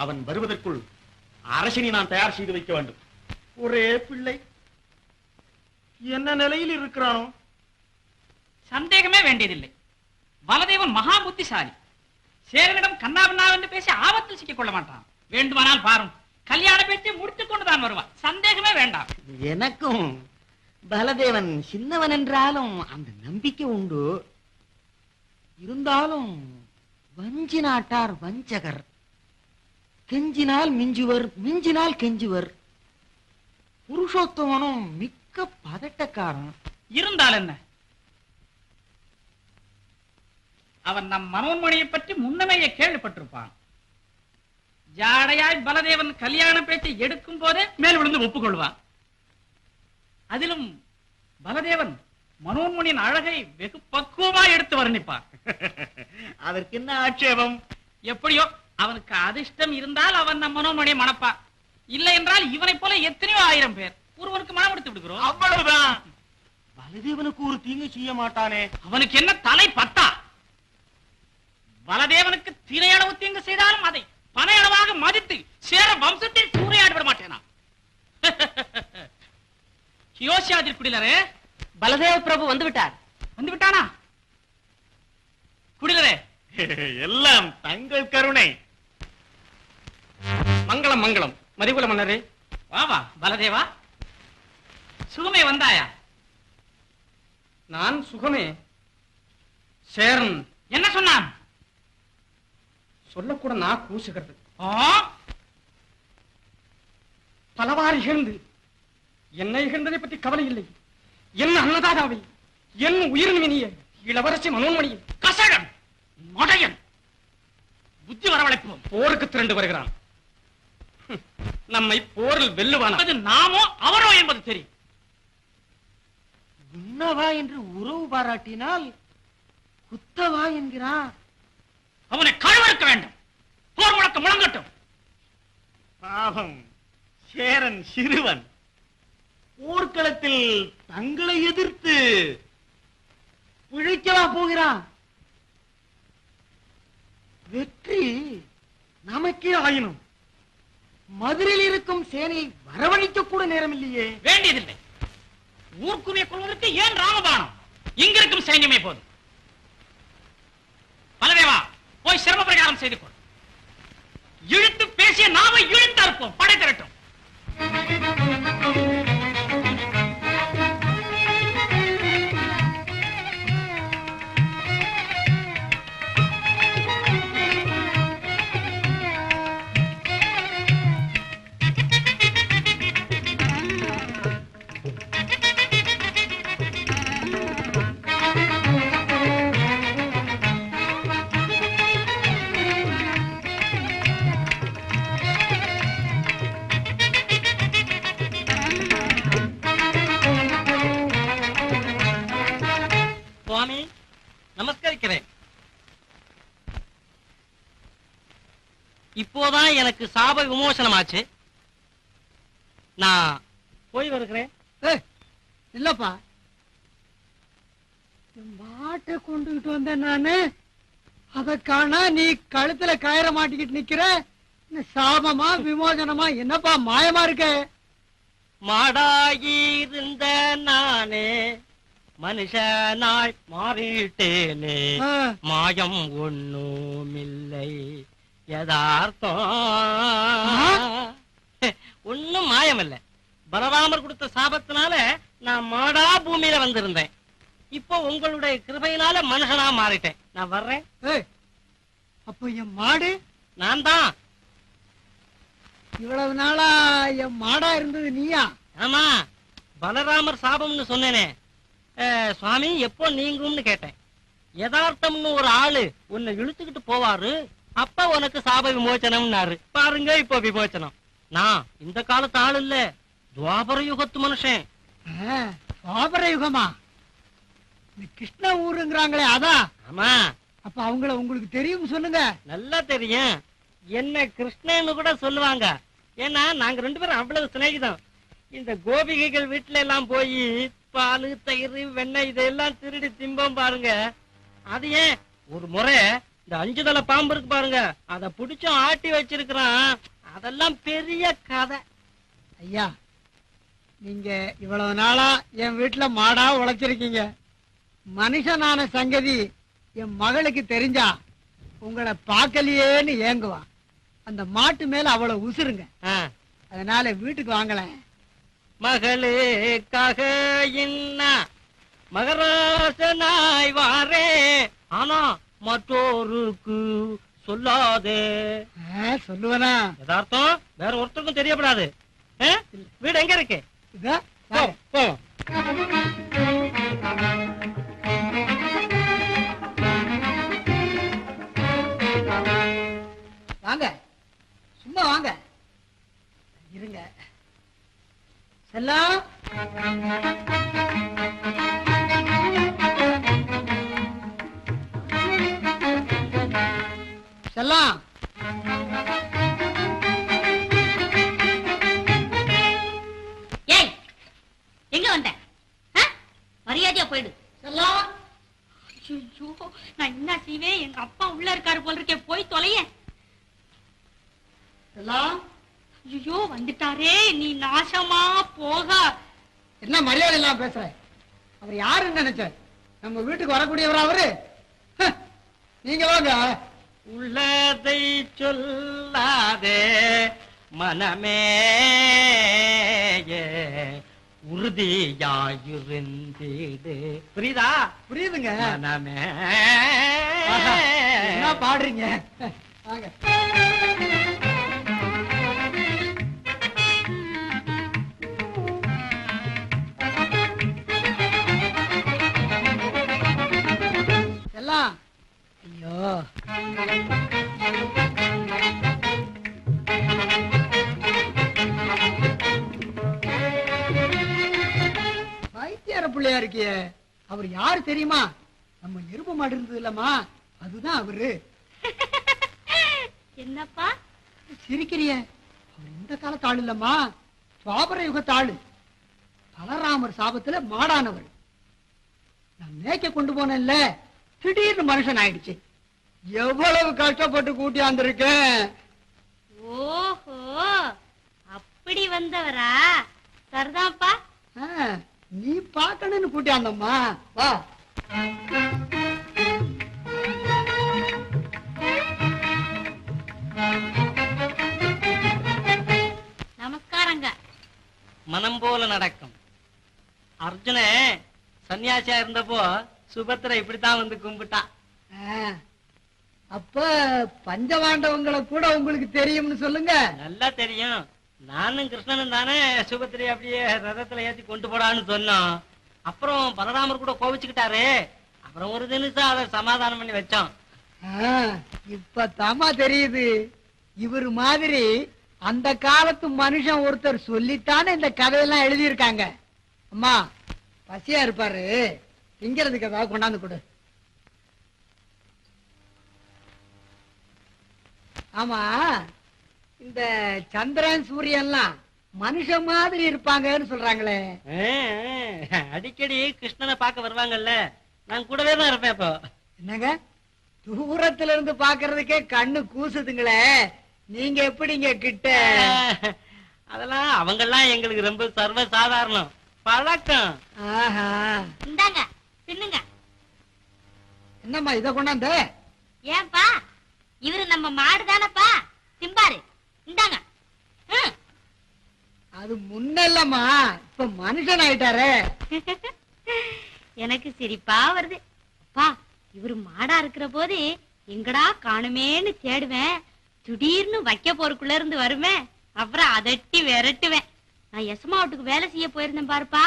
அவன் வருவதற்குள் அரசனை நான் தயார் செய்து வைக்க வேண்டும். ஒரே பிள்ளை என்ன நிலையில் இருக்கிறானோ? சந்தேகமே வேண்டியதில்லை. பலதேவன் மகா புத்திசாலி. சேரனிடம் கண்ணாபின்னா என்று பேசி ஆபத்தில் சிக்கிக் கொள்ள மாட்டான். வேண்டுமானால் பாரும், கல்யாண பேச்சை முடித்துக் கொண்டுதான் வருவான். சந்தேகமே வேண்டாம். எனக்கும் பலதேவன் சின்னவன் என்றாலும் அந்த நம்பிக்கை உண்டு. இருந்தாலும் வஞ்சி நாட்டார் வஞ்சகர். கெஞ்சினால் மிஞ்சுவர், மிஞ்சினால் கெஞ்சுவர். புருஷோத்தமனும் மிக்க பதட்டக்காரன். இருந்தால் என்ன? அவன் நம் மனோன்மணியை பற்றி முன்னமேயே கேள்விப்பட்டிருப்பான். ஜாடையாய் பலதேவன் கல்யாண பேச்சை எடுக்கும் போதே மேல் விழுந்து ஒப்புக்கொள்வான். அதிலும் பலதேவன் மனோன்மணியின் அழகை வெகு பக்குவமாய் எடுத்து வர்ணிப்பான். அதற்கு என்ன ஆட்சேபம்? எப்படியோ அவனுக்கு அதிர்ஷ்டம் இருந்தால் அவன் நம் மனோன்மணியை மணப்பான். இல்லை என்றால் இவனைப் போல எத்தனையோ 1000 பேர் ஒருவனுக்கு மனம் எடுத்து விடுகிறோம். அவ்வளவுதான். பலதேவனுக்கு ஒரு தீங்கு செய்ய மாட்டானே. அவனுக்கு என்ன தலை பத்தா? பலதேவனுக்கு திரையளவு தீங்கு செய்தாலும் அதை பனையளவாக மதித்து சேர வம்சத்தில் சூறையாடி விட மாட்டேனா? யோசியாதிர் குடிலரே, பலதேவ பிரபு வந்து விட்டார். வந்து விட்டானா? குடிலரே, எல்லாம் தங்கள் கருணை. மங்களம் மங்களம். மதிகுல மன்னரே. வா வா பலதேவா. சுகமே வந்தாயா? நான் சுகமே. சேரன் என்ன சொன்னான்? சொல்லக்கூட நான் கூசுகிறது. ஆ? பலவாறு இகழ்ந்து என்னை இகழ்ந்ததை பற்றி கவலை இல்லை. என் அன்னதாதாவை, என் உயிரின் மினிய இளவரசி மனோன்மணியை கசகன் மடையன் புத்தி வரவழைப்போம். போருக்கு திரண்டு வருகிறான். நம்மை போரில் வெல்லுவானா? அது நாமோ அவரோ என்பது தெரியும். உண்ணவா என்று உறவு பாராட்டினால் குத்தவா என்கிறான். அவனை கழுவறுக்க வேண்டும். போர் முழக்கம் முழங்கட்டும். பாவம், சேரன் சிறுவன். போர்க்களத்தில் தங்களை எதிர்த்து பிழைக்கவா போகிறான்? வெற்றி நமக்கே ஆயினும் மதுரையில் இருக்கும் சேனையை வரவழைக்க கூட நேரம் இல்லையே. வேண்டியதில்லை. ஊர்க்குரிய கொள்வதற்கு ஏன் ராமபாணம்? இங்கிருக்கும் சைன்யமே போதும். பலதேவா, போய் சிரம பிரகாரம் செய்து கொள். இழுத்து பேசிய நாம இழுத்து அறுப்போம். படை திரட்டும். சுவாமி, நமஸ்கரிக்கிறேன். இப்போதான் எனக்கு சாப விமோசனமாச்சு. நான் போய் வருகிறேன். இல்லப்பா, மாட்டை கொண்டுகிட்டு வந்தேன் நானு. அதற்கான நீ கழுத்துல கயிற மாட்டிக்கிட்டு நிக்கிற. சாபமா விமோசனமா? என்னப்பா மாயமா இருக்க? மாடாயிருந்த நானே மனுஷனாய் மாறிட்டேனே மாயம் ஒண்ணுமில்லை யதார்த்தம் ஒண்ணும் மாயம் இல்ல. பலராமர் கொடுத்த சாபத்தினால நான் மாடா பூமியில வந்திருந்தேன். இப்போ உங்களுடைய கிருபையினால மனுஷனா மாறிட்டேன். நான் வர்றேன். அப்போ என் மாடு நான் தான். இவ்வளவு நாளா என் மாடா இருந்தது நீயா? ஆமா, பலராமர் சாபம்னு சொன்னேனே. சுவாமி எப்போ நீங்கும்னு கேட்டேன். யதார்த்தம்னு ஒரு ஆளு உன்னை இழுத்துக்கிட்டு போவாரு, அப்ப உனக்கு சாப விமோச்சனம்னாரு. பாருங்க இப்போ விமோச்சனம். நான் இந்த காலத்து ஆள் இல்ல, துவாபர யுகத்து மனுஷன். துவாபர யுகமா? இந்த கிருஷ்ண ஊருங்கிறாங்களே அதான்? ஆமா. அப்ப அவங்கள உங்களுக்கு தெரியும் சொல்லுங்க. நல்லா தெரியும். என்ன கிருஷ்ணன்னு கூட சொல்லுவாங்க. ஏன்னா நாங்க 2 பேரும் அவ்வளவு சிநேகிதம். இந்த கோபிகைகள் வீட்டுல எல்லாம் போய் பால் தயிர் வெண்ணெய் இதெல்லாம் திருடி திம்போம் பாருங்க. அது ஏன் ஒரு முறை இந்த 5 தலை பாம்பு இருக்கு பாருங்க, அத புடிச்சும் ஆட்டி வச்சிருக்கிறான். அதெல்லாம் பெரிய கதை. ஐயா, நீங்க இவ்வளவு நாளா என் வீட்டுல மாடா உழைச்சிருக்கீங்க. மனுஷனான சங்கதி என் மகளுக்கு தெரிஞ்சா உங்களை பார்க்கலையேன்னு ஏங்குவான். அந்த மாட்டு மேல அவ்வளவு உசுருங்க. அதனால வீட்டுக்கு வாங்கல. மகளுக்காக என்ன மகராசனாய் வாரே, ஆனா மற்றோருக்கு சொல்லாதே. சொல்லுவனா? யதார்த்தம் வேற ஒருத்தருக்கும் தெரியப்படாது. வீடு எங்க இருக்கு? வாங்க, சும்மா வாங்க. இருங்க. செல்லம், செல்லம். ஏய், எங்க வந்த? மரியாதையா போயிடு. செல்லம், ஐயோ, நான் என்ன செய்வேன்? எங்க அப்பா உள்ள இருக்காரு போல இருக்கே, போய் தொலைய. செல்லம். ஐயோ, வந்துட்டாரே, நீ நாசமா போக. என்ன மரியாதை எல்லாம் பேசுற? அவர் யாருன்னு நினைச்ச? நம்ம வீட்டுக்கு வரக்கூடியவர் அவரு. நீங்க வாங்க. உள்ளதை சொல்லாதே மனமே, உறுதியாயிருந்தீடு. புரியுதா? புரியுதுங்க. மனமே. என்ன பாடுறீங்க? வாங்க. எல்லாம் ஐயோ, வைத்தியார பிள்ளையா இருக்கிய. அவர் யாரு தெரியுமா? நம்ம எருமை மாடு இருந்தது இல்லம்மா, அதுதான் அவரு. என்னப்பா சிரிக்கிறிய? அவர் இந்த காலத்து ஆளு இல்லம்மா, துவாபர யுகத்து ஆளு. பலராமர் சாபத்துல மாடானவர். நான் மேய்க்க கொண்டு போனேன்ல, திடீர்னு மனுஷன் ஆயிடுச்சு. எவ்வளவு கஷ்டப்பட்டு கூட்டியாந்திருக்கேன். ஓஹோ, அப்படி வந்தவரா? சரிதான்ப்பா. நீ பாக்கணும்னு கூட்டியாந்தம்மா. வா. நமஸ்காரங்க. மனம் போல நடக்கும். அர்ஜுன சன்னியாசியா இருந்தப்போ சுபத்திர இப்படித்தான் வந்து கும்பிட்டா. அப்ப பஞ்சபாண்டவங்களை கூட உங்களுக்கு தெரியும்னு சொல்லுங்க. நல்லா தெரியும். நானும் கிருஷ்ணனும் தானே சுபத்திரை அப்படியே ரதத்துல ஏத்தி கொண்டு போடான்னு சொன்னோம். அப்புறம் பலராமர் கூட கோவிச்சுக்கிட்டாரு. அப்புறம் ஒரு தினசம் அதை சமாதானம் பண்ணி வச்சோம். இப்ப தாமா தெரியுது. இவர் மாதிரி அந்த காலத்து மனுஷன் ஒருத்தர் சொல்லித்தானே இந்த கதையெல்லாம் எழுதியிருக்காங்க. அம்மா, பசியா இருப்பாரு, திங்கிறதுக்கு ஏதாவது கொண்டாந்து கொடு. ஆமா, இந்த சந்திரன் சூரியன்லாம் மனுஷன் மாதிரி இருப்பாங்கன்னு சொல்றாங்களே. அடிக்கடி கிருஷ்ணனை பார்க்க வருவாங்கல்ல, நான் கூடவே தான் இருப்பேன். இப்போ என்னங்க, தூரத்துல இருந்து பாக்குறதுக்கே கண்ணு கூசுதுங்களே, நீங்க எப்படிங்க கிட்ட? அதெல்லாம் அவங்கெல்லாம் எங்களுக்கு ரொம்ப சர்வ சாதாரணம். பழக்கம். ஆஹா, இந்தாங்க தின்னுங்க. என்னம்மா இத கொண்டாந்து? ஏன்பா இவரு நம்ம மாடு தானப்பா, திம்பாரு. இந்தாங்க. அது முன்னல்லம்மா, இப்ப மனுஷன் ஆயிட்டாரே. எனக்கு சிரிப்பா வருது. அப்பா இவரு மாடா இருக்கிற போது எங்கடா காணுமேன்னு தேடுவேன். திடீர்னு வைக்க போறக்குள்ள இருந்து வருவேன். அப்புறம் அதட்டி விரட்டுவேன். நான் எசமா வீட்டுக்கு வேலை செய்ய போயிருந்தேன் பாருப்பா,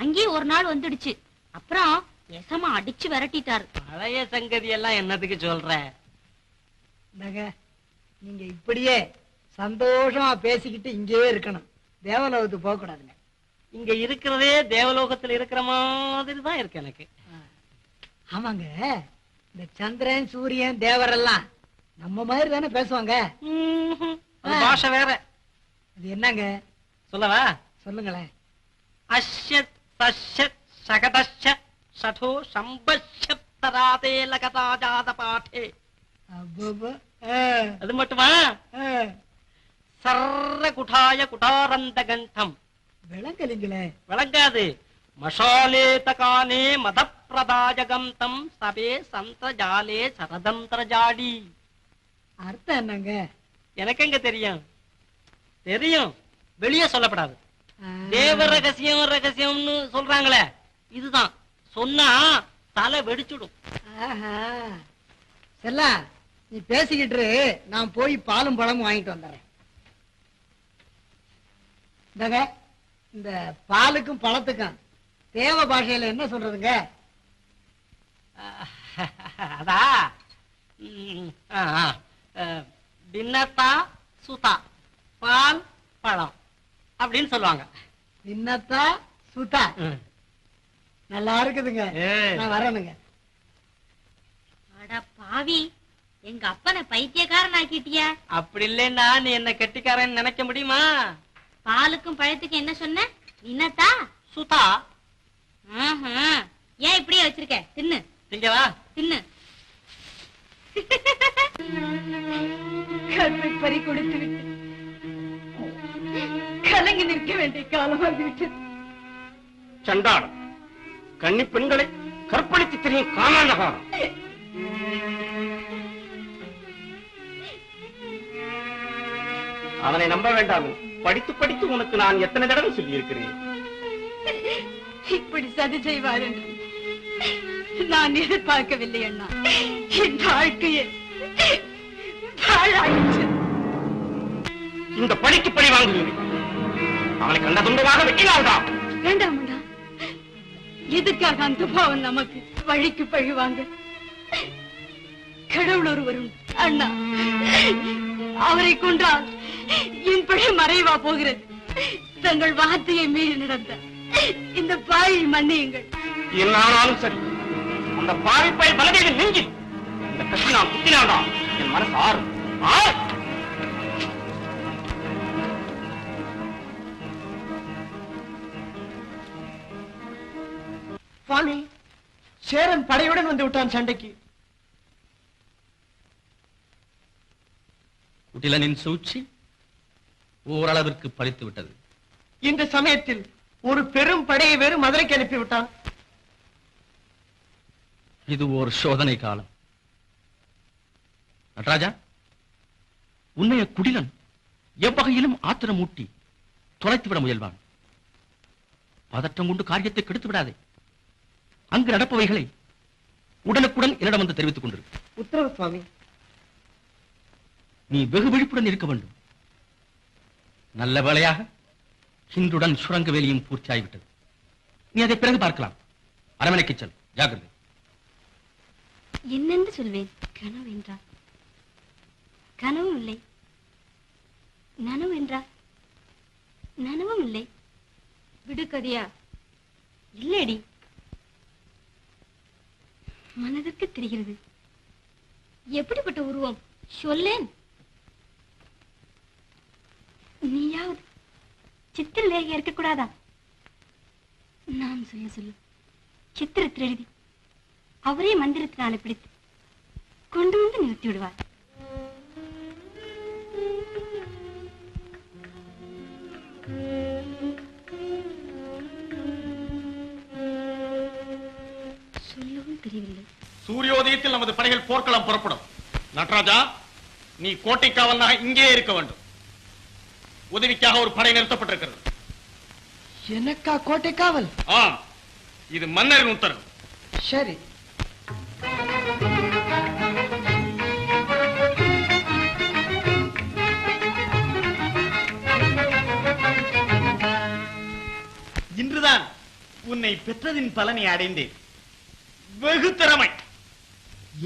அங்கேயும் ஒரு நாள் வந்துடுச்சு. அப்புறம் எசமா அடிச்சு விரட்டிட்டாரு. பழைய சங்கதி எல்லாம் என்னதுக்கு சொல்ற? நீங்க இப்படியே சந்தோஷமா பேசிக்கிட்டு இங்கே இருக்கணும், தேவலோகத்துக்கு போக கூடாதுங்க. இங்க இருக்கிறதே தேவலோகத்துல இருக்கிற மாதிரி தான் இருக்கு எனக்கு. ஆமாங்க, இந்த சந்திரன் சூரியன் தேவரெல்லாம் நம்ம மாதிரி தானே பேசுவாங்க. அது பாஷை வேற. அது என்னங்க சொல்லவா? சொல்லுங்களேன். அஷ்யத் சஷ்யத் சகதஷ்ய சடோ சம்பஷ்யப்தராதே லகதாஜாத பாட்டே. அப்பப்பா, அது மட்டுமா? சர்ர குடாய குடாரந்த கண்டம். விளங்கலிங்களே. விளங்காது. மஷாலேதகானே மதப்பிரதாஜகம் தம் சபே சந்திரஜாலே சரதந்திரஜாடி. அர்த்தம் என்னங்க? எனக்கு எங்க தெரியும்? தெரியும், வெளியே சொல்லப்படாது. தேவ ரகசியம் ரகசியம்னு சொல்றாங்களே, இதுதான். சொன்னா தலை வெடிச்சுடும். செல்லா, நீ பேசிக்கிட்டு நான் போய் பாலும் பழமும் வாங்கிட்டு வந்துடுறேன். இந்த பாலுக்கும் பழத்துக்கும் தேவ பாஷையில என்ன சொல்றதுங்க? அதா பின்னத்தா சுதா பால் பழம் அப்படின்னு சொல்லுவாங்க. பின்னத்தா சுதா. நல்லா இருக்குதுங்க. நான் வரணுங்க. அட பாவி, எங்க அப்பனை பைத்தியக்காரன் ஆக்கிட்டிய. அப்படி இல்லைன்னா நீ என்ன கெட்டிக்காரன் நினைக்க முடியுமா? பாலுக்கும் பழத்துக்கும் என்ன சொன்ன? என்னத்தா சுதா. ஏன் இப்படியே வச்சிருக்க? தின்னு. திங்கவா? தின்னு. கற்பை பறி கொடுத்து விட்டு கலங்கி நிற்க வேண்டிய காலமாகிவிட்டது. சண்டாளம், கன்னி பெண்களை கற்பழித்து தெரியும் காமாநகாரம். அவனை நம்ப வேண்டாம். படித்து படித்து உனக்கு நான் எத்தனை தடவை சொல்லி இருக்கிறேன். இப்படி சதி செய்வார் என்று நான் எதிர்பார்க்கவில்லை அண்ணா. என் வாழ்க்கையை பாழாயிற்று. இந்த பழிக்கு பழி வாங்குகிறேன். அவனை கண்ட துன்பமாக வெட்டினால்தான். வேண்டாம் அண்ணா, எதுக்காக அந்த பாவம் நமக்கு? வழிக்கு பழி வாங்க கடவுள் ஒருவர் உண்டு அண்ணா. அவரை கொன்றால் என் பழி மறைவா போகிறது. தங்கள் வார்த்தையை மீறி நடந்த இந்த பாயை மன்னியுங்கள். என்னாலும் சரி, அந்த பாவிப்பை பலகையில் நெஞ்சில் இந்த கட்சி நான் குத்தினால்தான் என் மனசு ஆறு. சுவாமி, சேரன் படையுடன் வந்து விட்டான் சண்டைக்கு. குட்டிலனின் சூழ்ச்சி ஓரளவிற்கு பறித்து விட்டது. இந்த சமயத்தில் ஒரு பெரும் படையை வேறு மதுரைக்கு அனுப்பி விட்டான். இது ஒரு சோதனை காலம். நடராஜா, உன்னைய குடிலன் எவ்வகையிலும் ஆத்திரமூட்டி தொலைத்துவிட முயல்வான். பதற்றம் கொண்டு காரியத்தை கெடுத்து விடாதே. அங்கு நடப்பவைகளை உடனுக்குடன் என்னிடம் வந்து தெரிவித்துக் கொண்டிருக்கு. உத்தரவு சுவாமி. நீ வெகு விழிப்புடன் இருக்க வேண்டும். நல்ல வேளையாக இன்றுடன் சுரங்க வேலையும் பூர்த்தியாகிவிட்டது. நீ அதை பிறகு பார்க்கலாம். அரமனைக்கு செல், ஜாகிரதை. என்னென்று சொல்வேன்? கனவு என்றார், கனவும் இல்லை. நனவு என்றார், நனவும் இல்லை. விடுகதையா? இல்லடி, மனதிற்கு தெரிகிறது. எப்படிப்பட்ட உருவம் சொல்லேன். நீயாவது சித்திரலேக இருக்கக்கூடாதா? நான் சொல்ல சித்திரத்தில் எழுதி அவரே மந்திரத்தினால பிடித்து கொண்டு வந்து நிறுத்தி விடுவார். சூரியோதயத்தில் நமது படைகள் போர்க்களம் புறப்படும். நடராஜா, நீ கோட்டை காவலனாக இங்கே இருக்க வேண்டும். உதவிக்காக ஒரு படை நிறுத்தப்பட்டிருக்கிறது. எனக்கா கோட்டை காவல்? ஆம், இது மன்னரின் உத்தரவு. சரி. இன்றுதான் உன்னை பெற்றதின் பலனை அடைந்தேன். வெகு திறமை.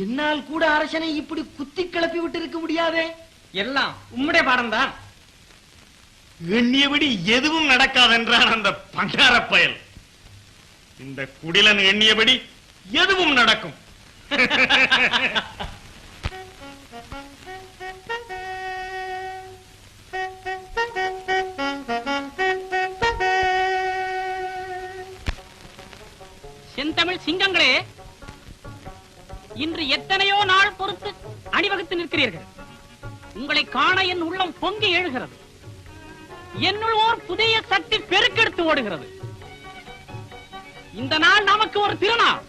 என்னால் கூட அரசனை இப்படி குத்தி கிளப்பி விட்டு இருக்க முடியாதே. எல்லாம் உம்முடைய பாடம் தான். எண்ணியபடி எதுவும் நடக்காதென்றான் அந்த பண்டார பயல். இந்த குடிலன் எண்ணியபடி எதுவும் நடக்கும். செந்தமிழ் சிங்கங்களே, இன்று எத்தனையோ நாள் பொறுத்து அணிவகுத்து நிற்கிறீர்கள். உங்களை காண என் உள்ளம் பொங்கி எழுகிறது. என்னுள் ஓர் புதிய சக்தி பெருக்கெடுத்து ஓடுகிறது. இந்த நாள் நமக்கு ஒரு திருநாள்.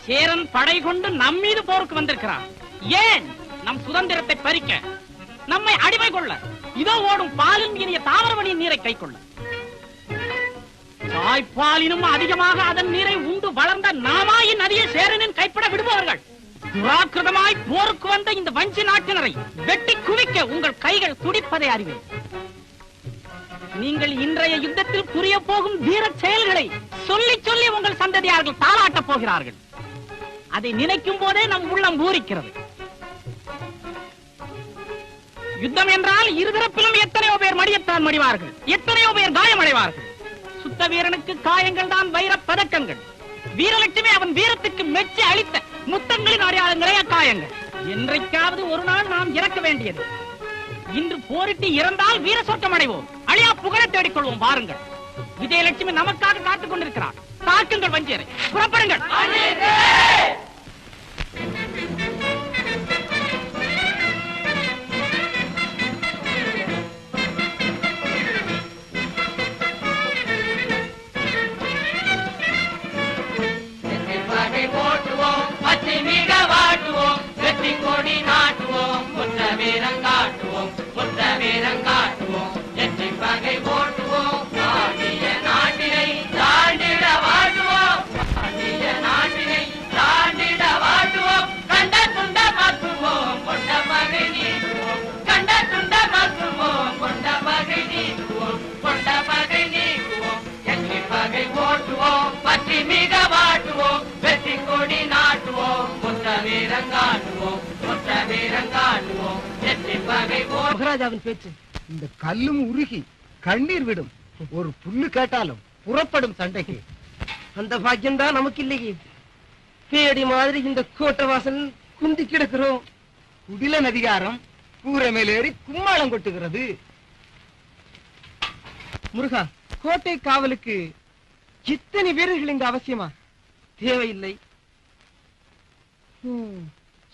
சேரன் படை கொண்டு நம் மீது போருக்கு வந்திருக்கிறார். ஏன்? நம் சுதந்திரத்தை பறிக்க, நம்மை அடிமை கொள்ள, இதோ ஓடும் பாலின் இனிய தாமிரபரணியின் நீரை கை கொள்ள. தாய்ப்பாலினும் அதிகமாக அதன் நீரை உண்டு வளர்ந்த நாமாயின் நதியை சேரனின் கைப்பட விடுபவர்கள். துராக்கிரதமாய் போருக்கு வந்த இந்த வஞ்சி நாட்டினரை வெட்டி குவிக்க உங்கள் கைகள் துடிப்பதை அறிவேன். நீங்கள் இன்றைய யுத்தத்தில் புரிய போகும் வீர செயல்களை சொல்லி சொல்லி உங்கள் சந்ததியார்கள் தாளாட்டப் போகிறார்கள். அதை நினைக்கும் போதே நம் உள்ளம் பூரிக்கிறது. யுத்தம் என்றால் இருதரப்பிலும் எத்தனையோ பேர் மடியத்தான் மடிவார்கள், எத்தனையோ பேர் காயமடைவார்கள். சுத்த வீரனுக்கு காயங்கள் தான் வைர பதக்கங்கள். வீரலட்சுமி அவன் வீரத்துக்கு மெச்சி அளித்த முத்தங்களின் அடையாளங்களே அக்காயங்கள். என்றைக்காவது ஒரு நாள் நாம் இறக்க வேண்டியது. இன்று போரிட்டு இறந்தால் வீர சொர்க்கம் அடைவோம், அழியா புகழை தேடிக்கொள்வோம். வாருங்கள், விஜயலட்சுமி நமக்காக காத்துக் கொண்டிருக்கிறார். தாக்குங்கள் வஞ்சியரை, புறப்படுங்கள். மகாராஜாவின் பேச்சு இந்த கல்லும் உருகி கண்ணீர் விடும். ஒரு புல்லு கேட்டாலும் புறப்படும் சண்டைக்கு. அந்த பாக்கியம் தான் நமக்கு இல்லையே. பேடி மாதிரி இந்த கோட்டை வாசல் குந்தி கிடக்கிறோம். குடிலன் அதிகாரம் கூரை மேலேறி கும்மாளம் கொட்டுகிறது. முருகா, கோட்டை காவலுக்கு இத்தனை வீரர்கள் இங்கு அவசியமா? தேவையில்லை.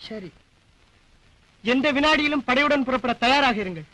சரி, எந்த வினாடியிலும் படையுடன் புறப்பட தயாராக இருங்கள்.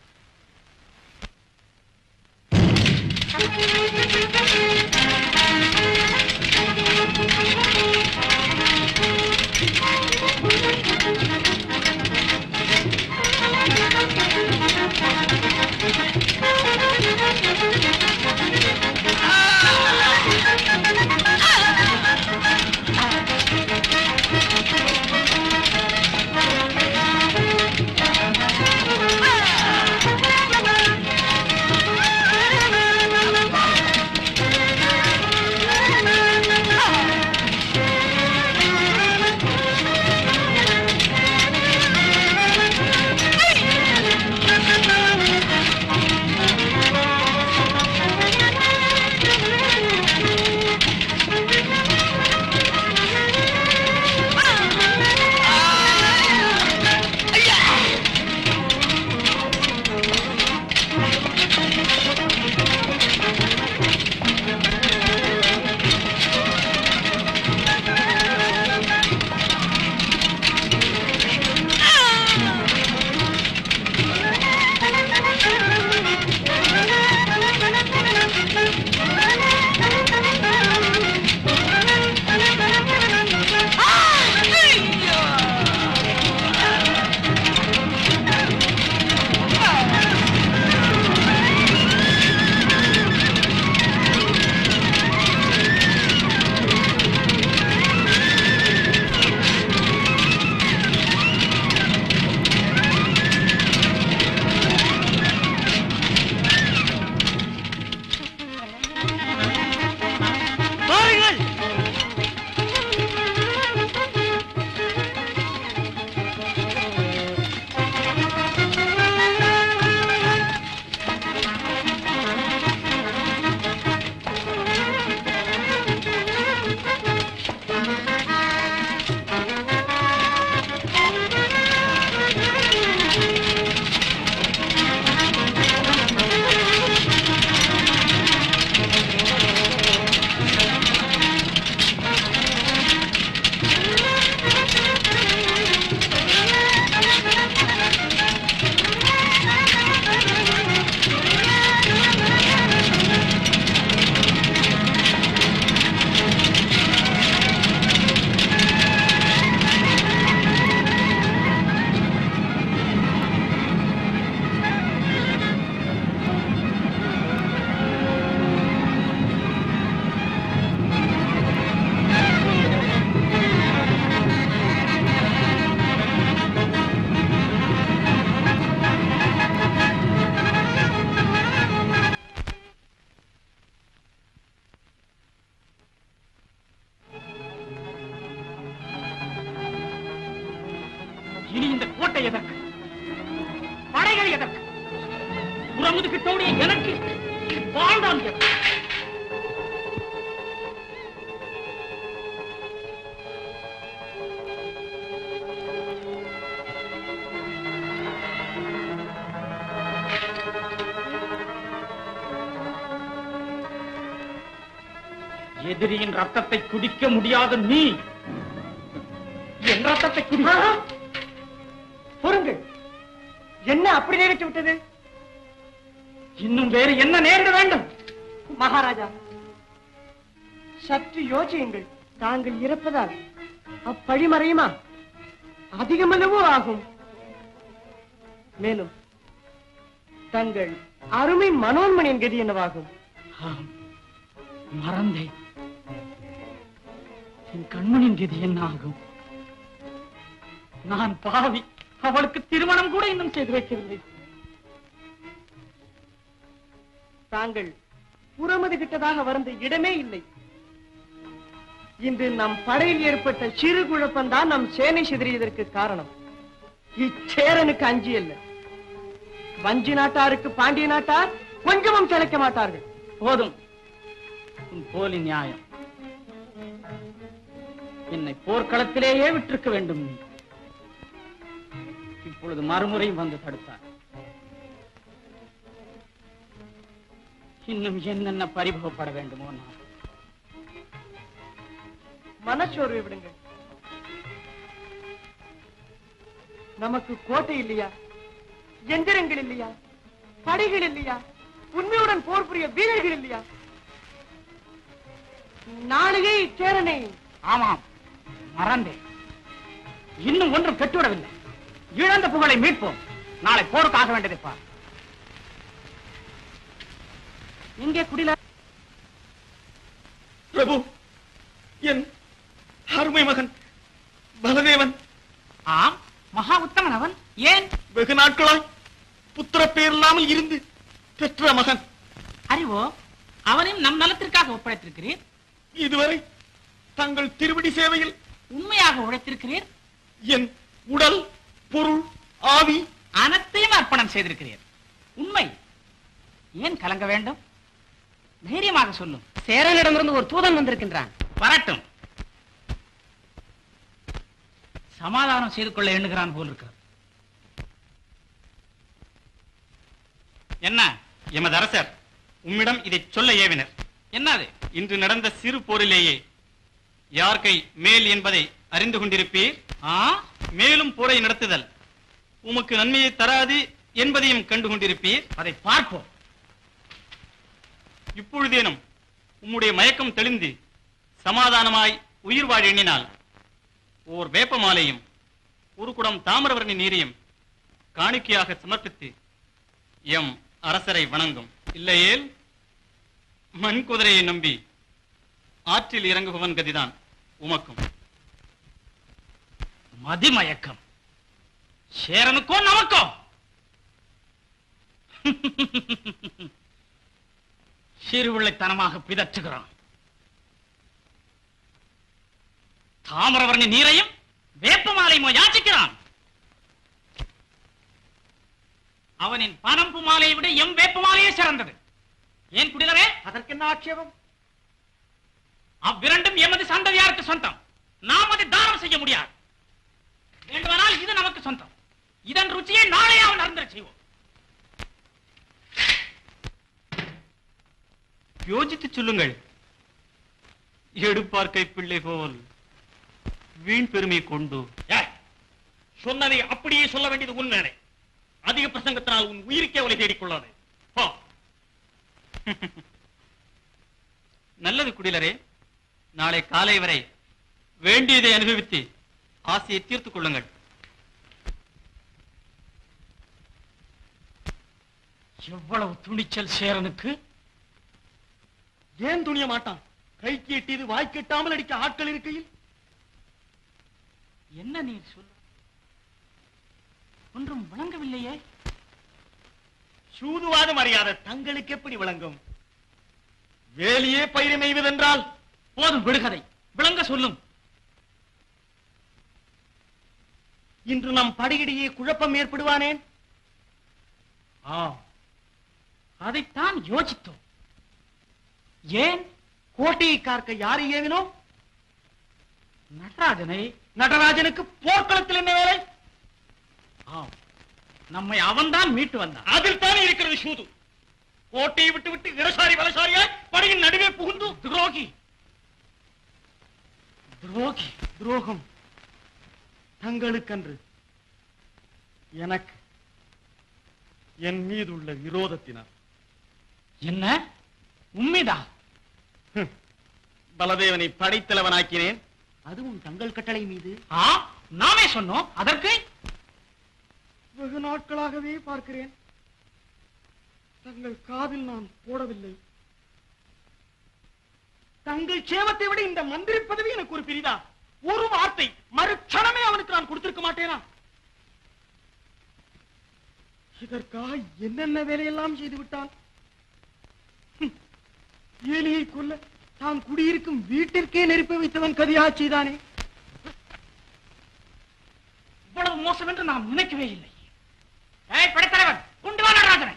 கோட்டை எதற்கு? படைகள் எதற்கு? புறமுதுகிட்டோடைய எனக்கு வாழ்ந்தான் எதற்கு? எதிரியின் ரத்தத்தை குடிக்க முடியாத நீ என் ரத்தத்தை குடி. பொறுங்கள், என்ன அப்படி நினைத்து விட்டது? இன்னும் வேறு என்ன நேரிட வேண்டும்? மகாராஜா, சற்று யோசியுங்கள். தாங்கள் இறப்பதால் அப்பழி மறையுமா? அதிகமளவோ ஆகும். மேலும் தங்கள் அருமை மனோன்மணியின் கதி என்னவாகும்? மறந்தேன். என் கண்மணியின் கதி என்ன ஆகும்? நான் பாவி. அவளுக்கு திருமணம் கூட இன்னும் செய்து வைக்கவில்லை. தாங்கள் புறமது கிட்டதாக வருந்த இடமே இல்லை. இன்று நம் படையில் ஏற்பட்ட சிறு குழப்பம்தான் நம் சேனை சிதறியதற்கு காரணம். இச்சேரனுக்கு அஞ்சி அல்ல. வஞ்சி நாட்டாருக்கு பாண்டிய நாட்டார் கொஞ்சமும் செலைக்க மாட்டார்கள். போதும் உன் போலி நியாயம். என்னை போர்க்களத்திலேயே விட்டிருக்க வேண்டும். நீ இப்பொழுது மறுமுறையும் வந்து தடுத்தார். இன்னும் என்னென்ன பரிபவப்பட வேண்டுமோ நான். மனச்சோர்வை விடுங்கள். நமக்கு கோட்டை இல்லையா? எந்திரங்கள் இல்லையா? படைகள் இல்லையா? உண்மையுடன் போர் புரிய வீரர்கள் இல்லையா? நாளையே இச்சேரனை. ஆமாம், மறந்தேன். இன்னும் ஒன்றும் பெற்றுவிடவில்லை. இழந்த புகழை மீட்போம். நாளை போருக்காக வேண்டியதை பார். எங்கே குடில? பிரபு, என் அருமை மகன் பலதேவன். ஆம், மகா உத்தமன் அவன். ஏன்? வெகு நாட்களாய் புத்திர பேர் இல்லாமல் இருந்து பெற்ற மகன். அறிவோ, அவனையும் நம் நலத்திற்காக ஒப்படைத்திருக்கிறீர். இதுவரை தங்கள் திருவடி சேவையில் உண்மையாக உழைத்திருக்கிறீர். என் உடல், பொருள், ஆவி அனைத்தையும் அர்ப்பணம் செய்திருக்கிறீர். உண்மை. ஏன் கலங்க வேண்டும்? தைரியமாக சொல்லும். சேரனிடமிருந்து ஒரு தூதன் வந்திருக்கின்றான். வரட்டும். சமாதானம் செய்து கொள்ள எண்ணுகிறான் போல் இருக்கிறது. என்ன? எமது அரசர் உம்மிடம் இதை சொல்ல ஏவினர். என்னது? இன்று நடந்த சிறு போரிலேயே யார் கை மேல் என்பதை அறிந்து கொண்டிருப்பீர். மேலும் போரை நடத்துதல் உமக்கு நன்மையை தராது என்பதையும் கண்டு கொண்டிருப்பீர். அதை பார்ப்போம். இப்பொழுதேனும் உம்முடைய மயக்கம் தெளிந்து சமாதானமாய் உயிர் வாழ எண்ணினால் ஓர் வேப்ப மாலையும் ஒரு குடம் தாமிரவர்ணி நீரையும் காணிக்கையாக சமர்ப்பித்து எம் அரசரை வணங்கும். இல்லையேல் மண் குதிரையை நம்பி ஆற்றில் இறங்குபவன் கதிதான் உமக்கும். மதிமயக்கம் சேரனுக்கோ நமக்கோ? சிறுவிள்ளைத்தனமாக பிதற்றுகிறான். தாமிரவர்ணி நீரையும் வேப்பமாலையுமோ யாச்சிக்கிறான். அவனின் பனம்பு மாலையை விட எம் வேப்பமாலையே சிறந்தது. ஏன் குடிலரே? அதற்கு என்ன ஆட்சேபம்? அவ்விரண்டும் எமது சந்ததியாருக்கு சொந்தம். நாம் அதை தானம் செய்ய முடியாது. வேண்டுமானால் இது நமக்கு சொந்தம். இதன் ருச்சியை நாளே அவன் அருந்தர செய்வோம். யோசித்து சொல்லுங்கள். எடுப்பார்க்கை பிள்ளை போல் வீண் பெருமை கொண்டு. சொன்னதை அப்படியே சொல்ல வேண்டியது உண்மையானே. அதிக பிரசங்கத்தினால் உன் உயிருக்கே அவளை தேடிக்கொள்ளாது. நல்லது குடிலரே. நாளை காலை வரை வேண்டியதை அனுபவித்து ஆசையை தீர்த்துக் கொள்ளுங்கள். எவ்வளவு துணிச்சல் சேரனுக்கு! ஏன் துணிய மாட்டான்? கைக்கு எட்டியது வாய்க்கு எட்டாமல் அடிக்க ஆட்கள் இருக்கையில் என்ன நீர் சொல்ல? ஒன்றும் விளங்கவில்லையே. சூதுவாதம் அறியாத தங்களுக்கு எப்படி விளங்கும்? வேலியே பயிரை மெய்வதென்றால் போதும் விடுகதை. விளங்க சொல்லும். இன்று நம் படையிடையே குழப்பம் ஏற்படுவானேன்? அதைத்தான் யோசித்தோம். ஏன் கோட்டையை காக்க யாரை ஏவினோம்? நடராஜனை. நடராஜனுக்கு போர்க்களத்தில் என்ன வேலை? நம்மை அவன்தான் மீட்டு வந்தான். அதில் தானே இருக்கிறது சூது. கோட்டையை விட்டு விட்டு இடசாரி வலசாரியாய் படையின் நடுவே புகுந்து துரோகி துரோகி துரோகம் தங்களுக்கன்று, எனக்கு என் மீதுள்ள விரோதத்தினார். என்ன உண்மைதா? பலதேவனை படைத்தலைவனாக்கினேன், அதுவும் தங்கள் கட்டளை மீது. நாமே சொன்னோம். அதற்கு வெகு நாட்களாகவே பார்க்கிறேன், தங்கள் காதில் நான் போடவில்லை. தங்கள் சேவத்தை விட இந்த மந்திரி பதவி எனக்கு ஒரு பிரிதா? ஒரு வார்த்தை மறுக்ஷணமே அவனுக்கு நான் கொடுத்திருக்க மாட்டேனா? இதற்காக என்னென்ன வேலையெல்லாம் செய்து விட்டான். ஏலியை கொல்ல தான் குடியிருக்கும் வீட்டிற்கே நெருப்ப வைத்தவன் கதியா செய்தானே. இவ்வளவு மோசம் என்று நாம் நினைக்கவே இல்லை. படைத்தலைவன் கொண்டு வா நடராஜனை.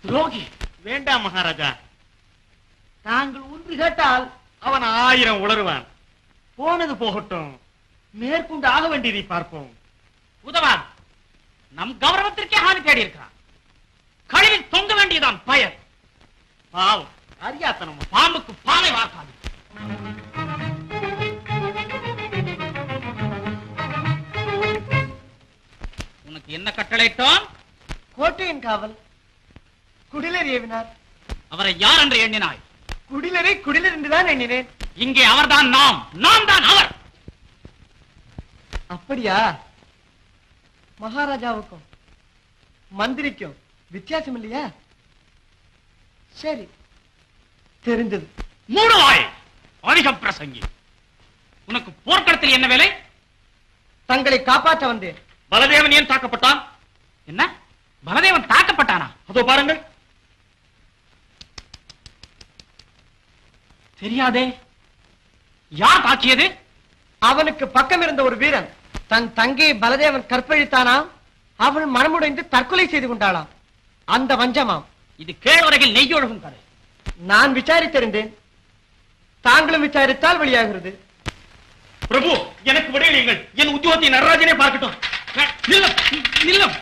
துரோகி. வேண்டாம் மகாராஜா, தாங்கள் ஒன்று கேட்டால் அவன் 1000 உளறுவான். போனது போகட்டும், மேற்கொண்டு ஆக வேண்டியதை பார்ப்போம். உதவாது. நம் கௌரவத்திற்கே ஹானி தேடி இருக்கிறான். கழிவில் தொங்க வேண்டியதான் பயன். பாவம், அறியாத்தனம். பாம்புக்கு பானை வார்த்தாது. உனக்கு என்ன கட்டளையிட்டோம்? கோட்டையின் காவல். குடிலர் ஏவினார். அவரை யார் என்று எண்ணினாய்? குடிலரை குடிலர் என்றுதான் எண்ணினேன். இங்கே அவர்தான் நாம், நாம் தான் அவர். அப்படியா? மகாராஜாவுக்கும் மந்திரிக்கும் வித்தியாசம் இல்லையா? சரி, தெரிந்தது. மூடுவாய் அதிக பிரசங்கி. உனக்கு போர்க்களத்தில் என்ன வேலை? தங்களை காப்பாற்ற வந்தேன். பலதேவன் ஏன் தாக்கப்பட்டான்? என்ன, பலதேவன் தாக்கப்பட்டானா? அதோ பாருங்கள். தெரியாதே. யார் தாக்கியது? அவனுக்கு பக்கம் இருந்த ஒரு வீரன் தன் தங்கையை பலதேவன் கற்பழித்தானா, அவள் மனமுடைந்து தற்கொலை செய்து கொண்டாளாம். அந்த வஞ்சமாம். இது கேழ்வரையில் நெய்யொழுகும் கதை. நான் விசாரித்திருந்தேன், தாங்களும் விசாரித்தால் வெளியாகிறது. பிரபு, எனக்கு விடையிலுங்கள். என் உத்தியோகத்தை நடராஜனே பார்க்கட்டும். நில்லும்.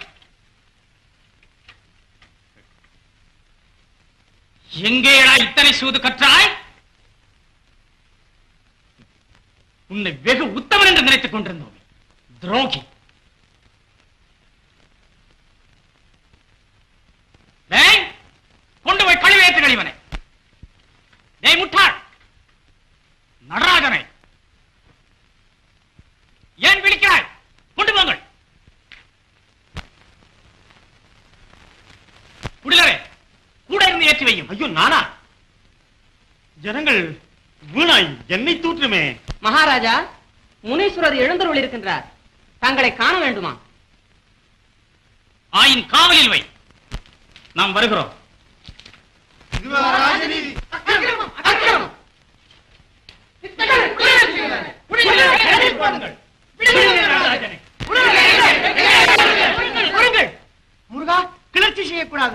எங்கேடா இத்தனை சூது கற்றாய்? உன்னை வெகு உத்தமன் என்று நினைத்துக் கொண்டிருந்தோம். துரோகி. கொண்டு போய் கழிவேற்று கழிவனை. முட்டாள் நடராஜனை ஏன் விழிக்கிறாய்? கொண்டு போங்கள். குடிலரே, கூட இருந்து ஏற்றி வையும். ஐயோ, நானா? ஜனங்கள் வீணாய் என்னை தூற்றுமே. மகாராஜா, முனீஸ்வரர் எழுந்தருள் இருக்கின்றார். தங்களை காண வேண்டுமா? ஆயின் காவலில் வை. நாம் வருகிறோம். முருகா, கிளர்ச்சி செய்யக்கூடாது.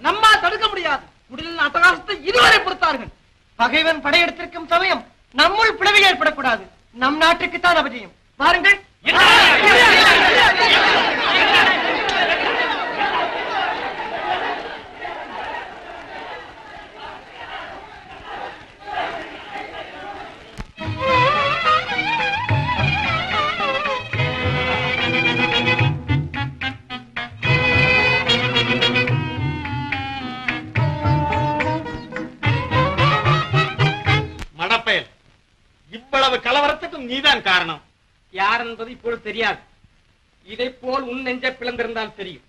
நம்மா தடுக்க முடியாது. குடிலின் அட்டகாசத்தை இதுவரை பொறுத்தார்கள். பகைவன் படையெடுத்திருக்கும் சமயம் நம்முள் பிளவு ஏற்படக்கூடாது. நம் நாட்டுக்குத்தான் அவசியம். பாருங்கள். மடப்பயல், இவ்வளவு கலவரத்துக்கும் நீதான் காரணம். யார் என்பது இப்பொழுது தெரியாது. இதை போல் உன் நெஞ்சை பிளந்திருந்தால் தெரியும்.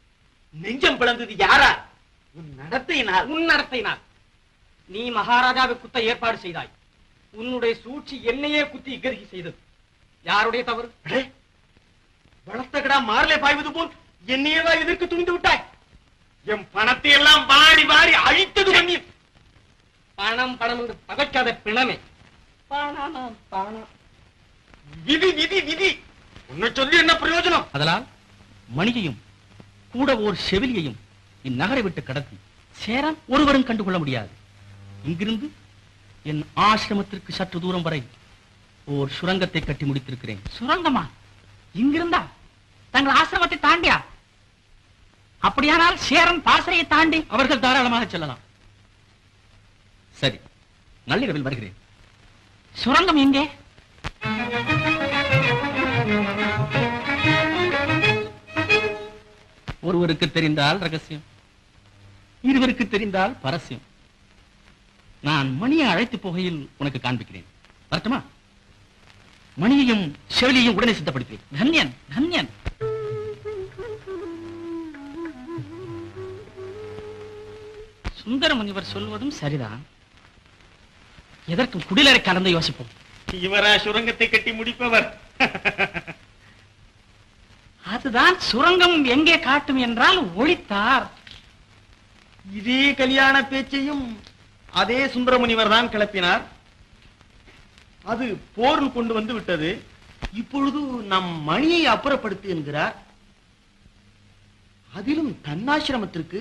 நெஞ்சம் பிளந்தது யாரா? உன் நடத்தையினால். உன் நடத்தையினால். நீ மகாராஜாவை குத்த ஏற்பாடு செய்தாய். உன்னுடைய சூழ்ச்சி என்னையே குத்தி இகழ்ச்சி செய்தது. யாருடைய தவறு? வளர்த்த கடா மாறலே பாய்வது போல் என்னையேவா எதற்கு துணிந்து விட்டாய்? என் பணத்தை எல்லாம் வாரி வாரி அழித்தது பண்ணி. பணம் பணம் என்று பகைக்காத பிணமே. பணம் பணம் விதி விதி விதி. உன்னை சொல்லி என்ன பிரயோஜனம்? அதனால் மணியையும் கூட ஓர் செவிலியையும் இந்நகரை விட்டு கடத்தி சேரன் ஒருவரும் கண்டுகொள்ள முடியாது. இங்கிருந்து என் ஆசிரமத்திற்கு சற்று தூரம் வரை ஓர் சுரங்கத்தை கட்டி முடித்திருக்கிறேன். சுரங்கமா? இங்கிருந்தா? தங்கள் ஆசிரமத்தை தாண்டியா? அப்படியானால் சேரன் பாசறையை தாண்டி அவர்கள் தாராளமாக செல்லலாம். சரி, நள்ளிரவில் வருகிறேன். சுரங்கம் எங்கே? ஒருவருக்கு தெரிந்தால் ரகசியம், இருவருக்கு தெரிந்தால் பரஸ்யம். நான் மணியை அழைத்து போகையில் உனக்கு காண்பிக்கிறேன். வரட்டுமா? மணியையும் செவிலியையும் உடனே சித்தப்படுத்துவேன். தன்யன் தன்யன். சுந்தர முனிவர் சொல்வதும் சரிதான். எதற்கும் குடிலறை கலந்து யோசிப்போம். இவரா சுரங்கத்தை கட்டி முடிப்பவர்? அதுதான் சுரங்கம் எங்கே காட்டும் என்றால் ஒளித்தார். இதே கல்யாண பேச்சையும் அதே சுந்தரமுனிவர் தான் கிளப்பினார். அது போரில் கொண்டு வந்து விட்டது. இப்பொழுது நம் மணியை அப்புறப்படுத்து என்கிறார். அதிலும் தன்னாசிரமத்திற்கு.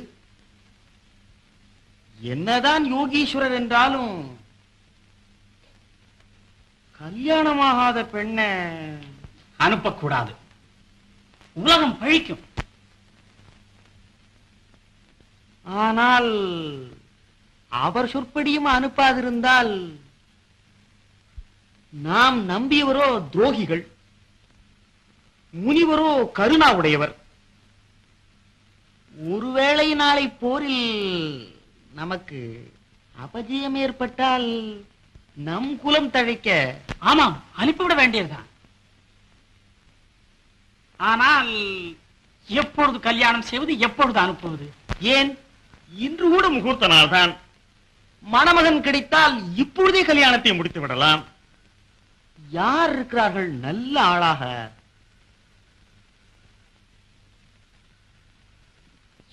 என்னதான் யோகீஸ்வரர் என்றாலும் கல்யாணமாகாத பெண்ணை அனுப்பக்கூடாது. உலகம் பழிக்கும். ஆனால் அவர் சொற்படியும் அனுப்பாதிருந்தால் நாம் நம்பியவரோ துரோகிகள், முனிவரோ கருணா உடையவர். ஒருவேளை நாளை போரில் நமக்கு அபஜயம் ஏற்பட்டால் நம் குலம் தழைக்க. ஆமாம், அனுப்பிவிட வேண்டியதுதான். ஆனால் எப்பொழுது கல்யாணம் செய்வது, எப்பொழுது அனுப்புவது? ஏன், இன்று கூட முகூர்த்த நாள் தான். மணமகன் கிடைத்தால் இப்பொழுதே கல்யாணத்தை முடித்து விடலாம். யார் இருக்கிறார்கள் நல்ல ஆளாக?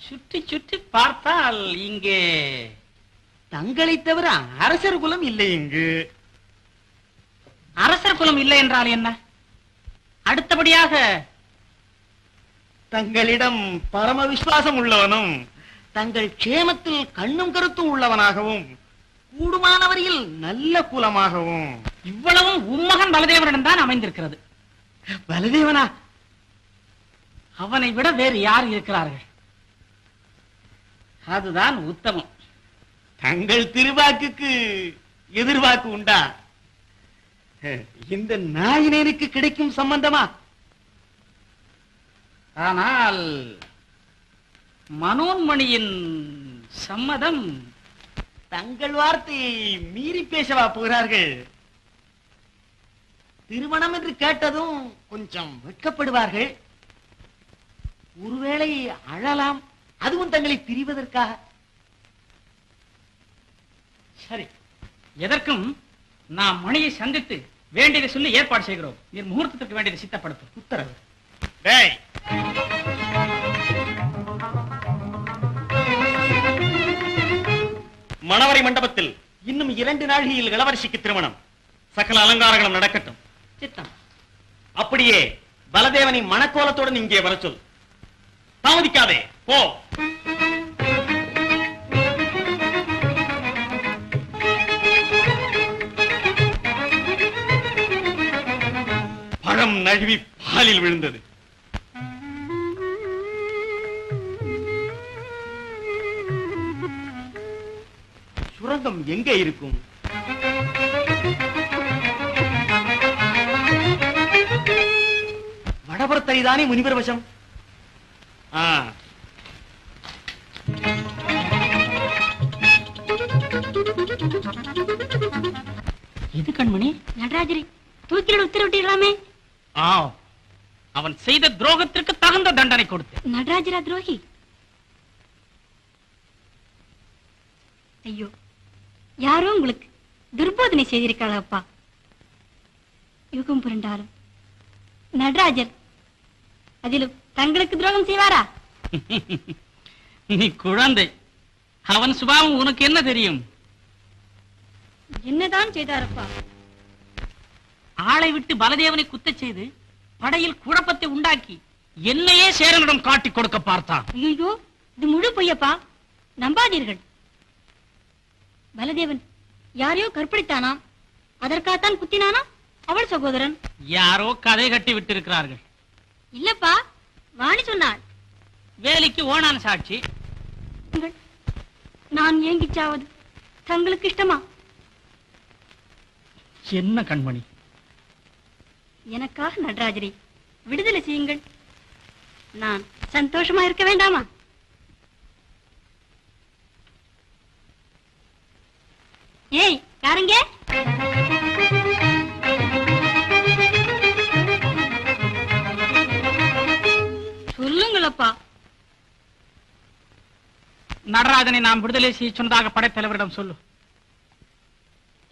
சுற்றி சுற்றி பார்த்தால் இங்கே தங்களை தவிர அரசர் குலம் இல்லை. இங்கு அரசர் குலம் இல்லை என்றால் என்ன? அடுத்தபடியாக தங்களிடம் பரம விசுவாசம் உள்ளவனும் தங்கள் க்ஷேமத்தில் கண்ணும் கருத்தும் உள்ளவனாகவும் கூடுமானவரையில் நல்ல குலமாகவும். இவ்வளவும் உம்மகன் பலதேவனிடம் தான் அமைந்திருக்கிறது. பலதேவனா? அவனை விட வேறு யார் இருக்கிறார்கள்? அதுதான் உத்தமம். தங்கள் திருவாக்குக்கு எதிர்வாக்கு உண்டா? இந்த நாயினேனுக்கு கிடைக்கும் சம்பந்தமா? ஆனால் மனோன்மணியின் சம்மதம். தங்கள் வார்த்தையை மீறி பேசவா போகிறார்கள்? திருமணம் என்று கேட்டதும் கொஞ்சம் வெட்கப்படுவார்கள். ஒருவேளை அழலாம், அதுவும் தங்களை பிரிவதற்காக. சரி, எதற்கும் நாம் மணியை சந்தித்து வேண்டியதை சொல்லி ஏற்பாடு செய்கிறோம். நீர் முகூர்த்தத்திற்கு வேண்டியதை சித்தப்படுத்தும். உத்தரவு. டேய், மணவரை மண்டபத்தில் இன்னும் 2 நாழிகையில் இளவரசிக்கு திருமணம். சகல அலங்காரங்களும் நடக்கட்டும். சித்தம். அப்படியே பலதேவனை மணக்கோலத்துடன் இங்கே வர சொல். தாமதிக்காதே, போ. பழம் நழுவி பாலில் விழுந்தது. சுரங்கம் எங்கே இருக்கும்? வடபுறத்தறிதானே முனிவர் வசம். இது கண்மணி, நடராஜரை தூக்கிலிட உத்தரவிட்டீர்களாமே. அவன் செய்த துரோகத்திற்கு தகுந்த தண்டனை கொடுத்து. நடராஜரா துரோகி? ஐயோ, யாரோ உங்களுக்கு துர்போதனை செய்திருக்காள் அப்பா. யுகம் புரண்டாலும் நடராஜர் அதிலும் தங்களுக்கு துரோகம் செய்வாரா? நீ குழந்தை, அவன் சுபாவம் உனக்கு என்ன தெரியும்? என்னதான் செய்தாரப்பா? ஆளை விட்டு பலதேவனை குத்தச் செய்து படையில் குழப்பத்தை உண்டாக்கி என்னையே சேரனிடம் காட்டிக் கொடுக்க பார்த்தான். ஐயோ, இது முழு பொய்யப்பா, நம்பாதீர்கள். பலதேவன் யாரையோ கற்பழித்தானாம், அதற்காகத்தான் குத்தினானா அவள் சகோதரன். யாரோ கதை கட்டி விட்டிருக்கிறார்கள். இல்லப்பா, வாணி சொன்னாள். வேலைக்கு ஓனான சாட்சி. நான் ஏங்கிச்சாவது தங்களுக்கு இஷ்டமா? என்ன கண்மணி, எனக்காக நடராஜரை விடுதலை செய்யுங்கள். நான் சந்தோஷமா இருக்க வேண்டாமா? ஏய், யாருங்க? சொல்லுங்களப்பா. நடராஜனை நாம் விடுதலை செய்ய சொன்னதாக படைத்தலைவரிடம் சொல்லு.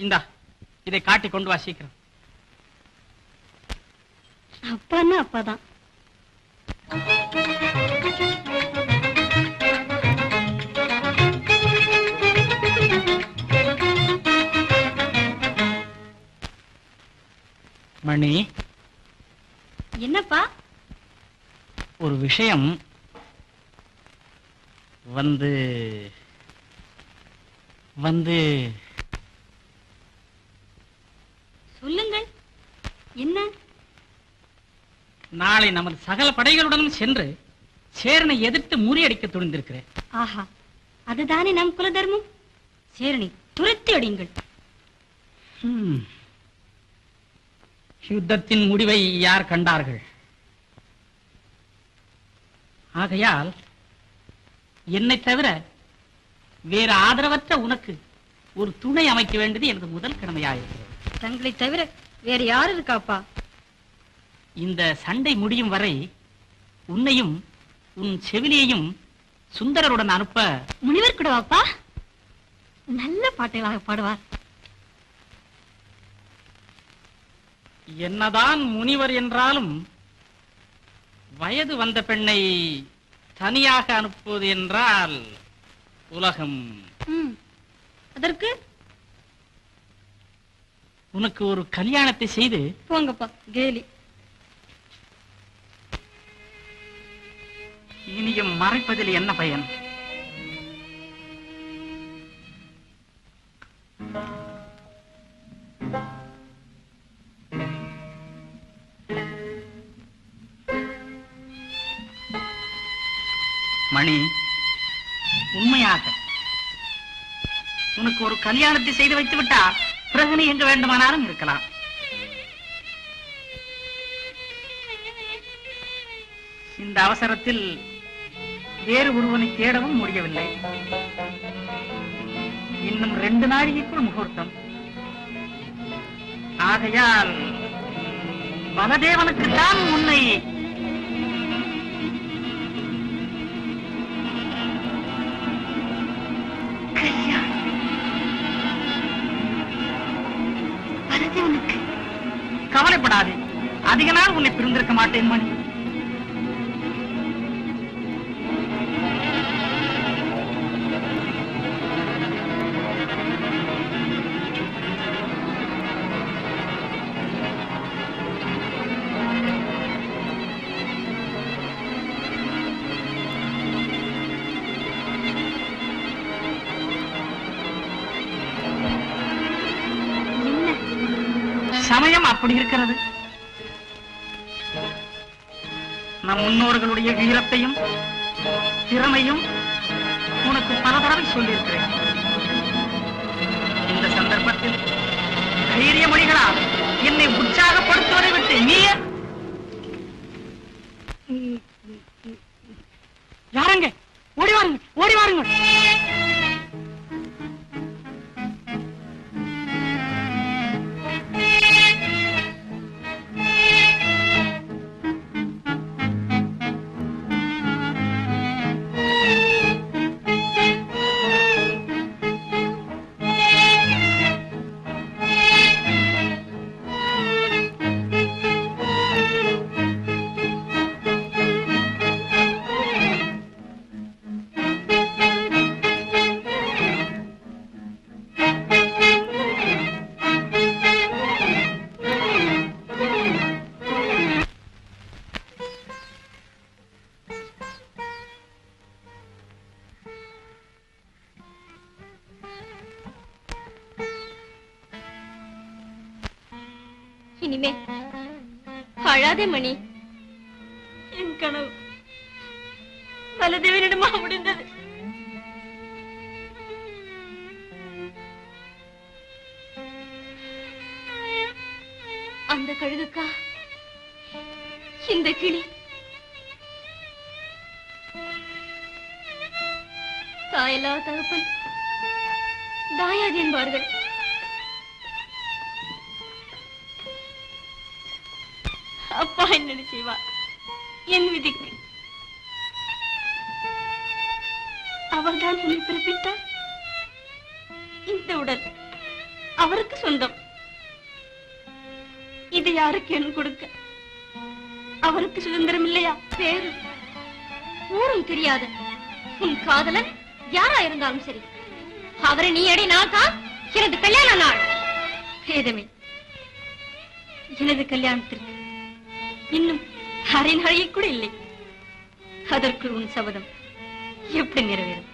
இந்தா, இதை காட்டி கொண்டு வா சீக்கிரம். அப்பான்னா அப்பாதான். மணி, என்னப்பா? ஒரு விஷயம் வந்து வந்து சொல்லுங்கள். என்ன? நாளை நமது சகல படைகளுடனும் சென்று சேரனை எதிர்த்து முறியடிக்க துணிந்திருக்கிறேன். ஆஹா, அதுதானே நம் குல தர்மம். சேரனை துரத்தி அடியுங்கள். யுத்தத்தின் முடிவை யார் கண்டார்கள்? ஆகையால் என்னை தவிர வேறு ஆதரவற்ற உனக்கு ஒரு துணை அமைக்க வேண்டியது எனது முதல் கடமையாயிருக்கிறது. தங்களை தவிர வேற யாரு இருக்காப்பா? இந்த சண்டை முடியும் வரை உன்னையும் உன் செவிலியையும் சுந்தரருடன் அனுப்ப முனிவர் கூடவாப்பா? நல்ல பாட்டுகளாக பாடுவார். என்னதான் முனிவர் என்றாலும் வயது வந்த பெண்ணை தனியாக அனுப்புவது என்றால் உலகம். அதற்கு உனக்கு ஒரு கல்யாணத்தை செய்து போங்கப்பா கேலி. இனியும் மறைப்பதில் என்ன பயன்? மணி, உண்மையாக உனக்கு ஒரு கல்யாணத்தை செய்து வைத்து விட்டா பிறகு நீ எங்க வேண்டுமானாலும் இருக்கலாம். இந்த அவசரத்தில் வேறு ஒருவனை தேடவும் முடியவில்லை. இன்னும் 2 நாழிகைக்குள் முகூர்த்தம். ஆகையால் பலதேவனுக்கு தான் உன்னை கவலைப்படாதே, அதிக நாள் உன்னை பிரிந்திருக்க மாட்டேன் மணி. சமயம் அப்படி இருக்கிறது. நம் முன்னோர்களுடைய வீரத்தையும் திறமையும் உனக்கு பல தடவை சொல்லியிருக்கிறேன். இந்த சந்தர்ப்பத்தில் தைரிய மொழிகளால் என்னை உற்சாகப்படுத்துவதை விட்டு நீ யாருங்க? ஓடி வாருங்கள், ஓடி வாருங்கள். இனிமே அழாதே மணி. என் கனவு பலதேவனிடமா முடிந்தது. அந்த கழுகுக்கா இந்த கிளி? தாயலா தகப்பன் தாயாது என்பார்கள். அப்பா என்னடி செய்வா என் விதிக்கு? அவர்தான் என்னை பிறப்பித்தார். இந்த உடல் அவருக்கு சொந்தம். இது யாருக்கு என் கொடுக்க? அவருக்கு சுதந்திரம் இல்லையா? பேரு ஊரும் தெரியாத உன் காதலன் யாரா இருந்தாலும் சரி, அவரை நீ அடி நாள் தான் எனது கல்யாண நாள். பேதமே, எனது கல்யாணத்திற்கு இன்னும் அரை நாளையே கூட இல்லை. அதற்குள் உன் சபதம் எப்படி நிறைவேறும்?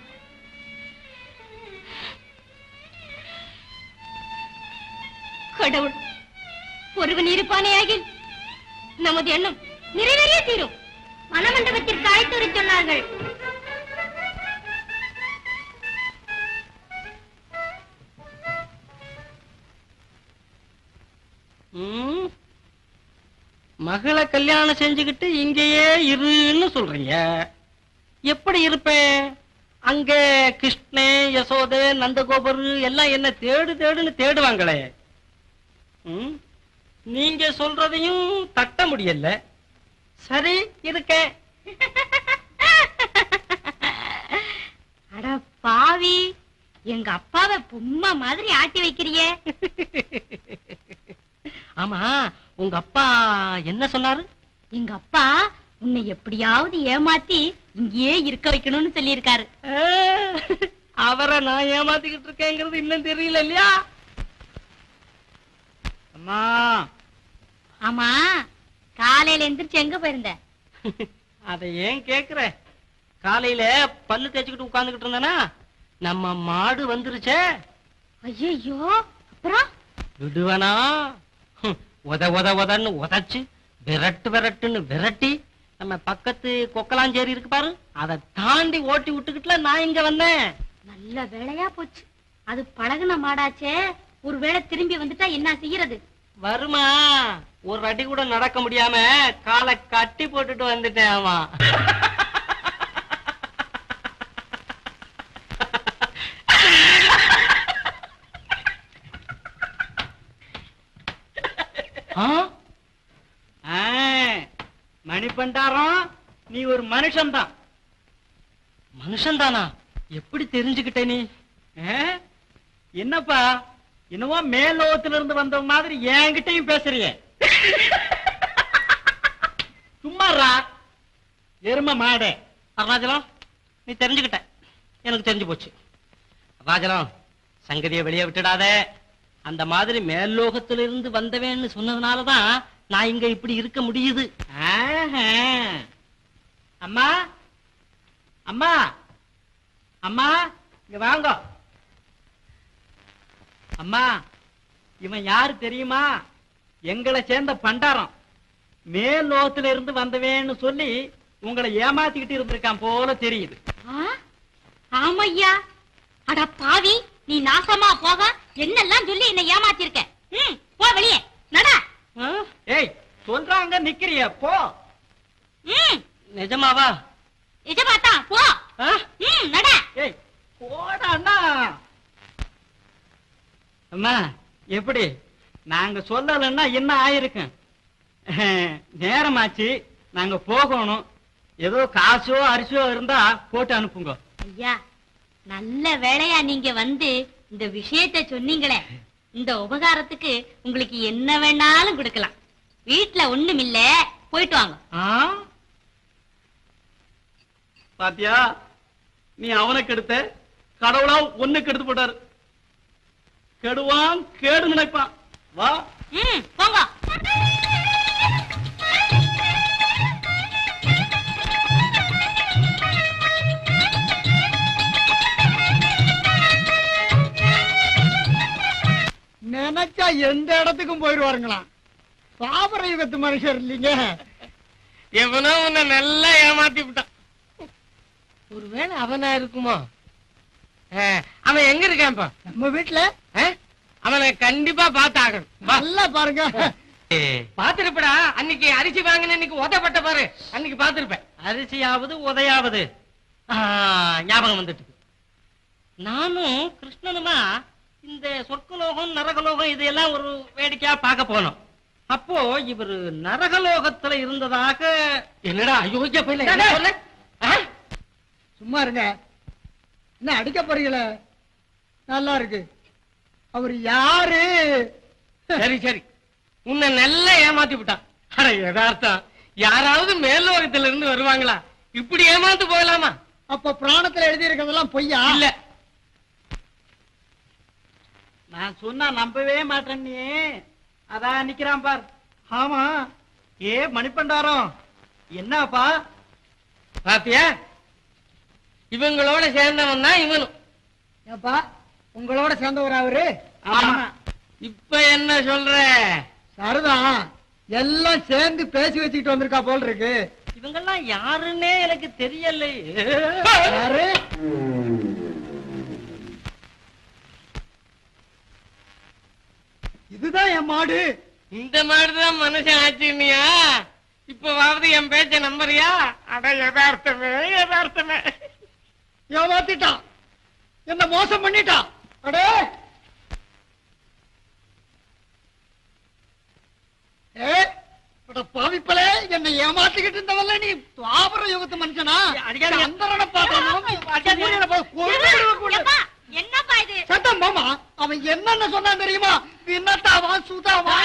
கடவுள் ஒருவன் இருப்பானேயாகில் நமது எண்ணம் நிறைவேறியே தீரும். மணமண்டபத்திற்கு அழைத்து வரச் சொன்னார்கள். மகளை கல்யாணம் செஞ்சுக்கிட்டு இங்கேயே இருன்னு சொல்றீங்க. எப்படி இருப்பேன்? அங்க கிருஷ்ணே, யசோதே, நந்தகோபர் எல்லாம் என்ன தேடு தேடுன்னு தேடுவாங்களே. நீங்க சொல்றதையும் தட்ட முடியல. சரி இருக்கேன். அட பாவி, எங்க அப்பாவை பொம்மை மாதிரி ஆட்டி வைக்கிறியே. ஆமா, உங்க அப்பா என்ன சொன்னாரு? எங்க அப்பா உன்னை எப்படியாவது ஏமாத்தி இங்கேயே இருக்க வைக்கணும்னு சொல்லி இருக்காரு. அவரை நான் ஏமாத்திக்கிட்டு இருக்கேங்கிறது இன்னும் தெரியல இல்லையா? அம்மா. ஆமா, காலையில எந்திரிச்சு எங்க போயிருந்த? அதை ஏன் கேக்குற? காலையில பல்லு தேய்ச்சிக்கிட்டு உட்கார்ந்துகிட்டு இருந்தனா நம்ம மாடு வந்துருச்சே. ஐயோ, அப்புறம் விடுவனா? உத உத உதன்னு உதச்சு விரட்டு விரட்டுன்னு விரட்டி நம்ம பக்கத்து கொக்கலாஞ்சேரி இருக்கு பாரு, அதை தாண்டி ஓட்டி விட்டுக்கிட்டுல நான் இங்க வந்தேன். நல்ல வேலையா போச்சு. அது பழகுன மாடாச்சே, ஒருவேளை திரும்பி வந்துட்டா என்ன செய்யறது? வருமா? ஒரு அடி கூட நடக்க முடியாம காலை கட்டி போட்டுட்டு வந்துட்டேன். ஆமா. மணிப்பண்டாரம், நீ ஒரு மனுஷன்தான். மனுஷன்தானா? எப்படி தெரிஞ்சுக்கிட்ட நீ? என்னப்பா என்னவோ மேலோகத்துல இருந்து வந்த மாதிரி என்கிட்டயும் பேசுறிய? சும்மாறா எரும மாடே. அருணாச்சலம், நீ தெரிஞ்சுக்கிட்ட, எனக்கு தெரிஞ்சு போச்சு. அருணாச்சலம், சங்கதியை வெளியே விட்டுடாத. அந்த மாதிரி மேல்லோகத்திலிருந்து வந்தவேன்னு சொன்னதுனாலதான் நான் இங்க இப்படி இருக்க முடியுது. அம்மா, அம்மா, அம்மா, இங்க வாங்க. அம்மா, இவன் யாரு தெரியுமா? எங்களை சேர்ந்த பண்டாரம். மேலோகத்துல இருந்து வந்தவேன்னு சொல்லி உங்களை ஏமாத்திக்கிட்டு இருந்திருக்கான் போல தெரியுது. ஆமையா, அட பாவி, நீ நாசமா போக என்னெல்லாம் சொல்லி என்ன ஏமாத்திருக்க. போ வெளியே, நடா. ஏய், சொல்றாங்க நிக்கிறிய, போ. நிஜமாவா? நிஜமாத்தான், போ. நடா. ஏய், போடா அண்ணா. அம்மா, எப்படி? நாங்க சொல்லலன்னா என்ன ஆயிருக்கும்? நேரமாச்சு, நாங்க போகணும். ஏதோ காசோ அரிசியோ இருந்தா போட்டு அனுப்புங்க. ஐயா, நல்ல வேளையா நீங்க வந்து இந்த விஷயத்தை சொன்னீங்களே. இந்த உபகாரத்துக்கு உங்களுக்கு என்ன வேணாலும் கொடுக்கலாம். வீட்டுல ஒண்ணும் இல்ல, போயிட்டு வாங்க. பாத்தியா, நீ அவனுக்கு எடுத்த, கடவுளா ஒண்ணுக்கு எடுத்து போட்டாரு. கெடுவான், கேடு நினைப்பான். வா. போங்க. நினைச்சா எந்த இடத்துக்கும் போயிடுவாருங்களாம். பாபர யுகத்து மனுஷர் இல்லைங்க. எவனோ உன்னை நல்லா ஏமாத்தி விட்டான். ஒருவேளை அவனா இருக்குமோ? அவன் எங்க இருக்கான்ப்பா? நம்ம வீட்டுல. அவனை கண்டிப்பா பார்த்தாகணும். நல்லா பாருங்க. பாத்திருப்படா, அன்னைக்கு அரிசி வாங்கின இன்னைக்கு உதப்பட்ட பாரு, அன்னைக்கு பாத்திருப்பேன். அரிசியாவது உதையாவது ஞாபகம் வந்துட்டு. நானும் கிருஷ்ணனுமா இந்த சொர்க்கலோகம் நரகலோகம் இதையெல்லாம் ஒரு வேடிக்கையா பார்க்க போனோம். அப்போ இவர் நரகலோகத்துல இருந்ததாக. என்னடா அயோக்கிய பையல, சும்மா இருங்க. என்ன அடிக்க போறீங்களே? நல்லா இருக்கு. அவர் யாரு? சரி சரி, உன்னை நல்லா ஏமாத்தி விட்டான். அட யதார்த்தம், யாராவது மேலோகத்துல இருந்து வருவாங்களா? இப்படி ஏமாந்து போகலாமா? அப்ப புராணத்துல எழுதி இருக்கிறதெல்லாம் பொய்யா? இல்ல, நான் சொன்னா நம்பவே மாட்டேன். நீ அதான் நிக்கிறான் பார். ஆமா. ஏ மணிப்பண்டாரம், என்னப்பா பாத்தியா? இவங்களோட சேர்ந்தவன் தான் இவனும். ஏப்பா, உங்களோட சேர்ந்தவர் அவரு? ஆமா. இப்ப என்ன சொல்ற? சரிதான், எல்லாம் சேர்ந்து பேசி வச்சுக்கிட்டு வந்திருக்கா போல் இருக்கு. இவங்கெல்லாம் யாருன்னே எனக்கு தெரியல. யாரு? இதுதான் என் மாடு. இந்த மாதிரிதான் மனுஷன் ஆச்சுனியா? இப்பவாவது என் பேச்ச நம்புறியா? அட யதார்த்தமே யதார்த்தமே. ஏமாத்திட்டான், என்ன மோசம் பண்ணிட்டான். அடே பாவிப்பலே, என்னை ஏமாத்திக்கிட்டு இருந்தவல்ல நீ. துவாபர யுகத்து மனுஷனா? அந்தரனை என்னப்பா இது? சத்தம் மாமா, அவன் என்னன்னு சொன்னான் தெரியுமா? பின்னத்தாவா சுதாவா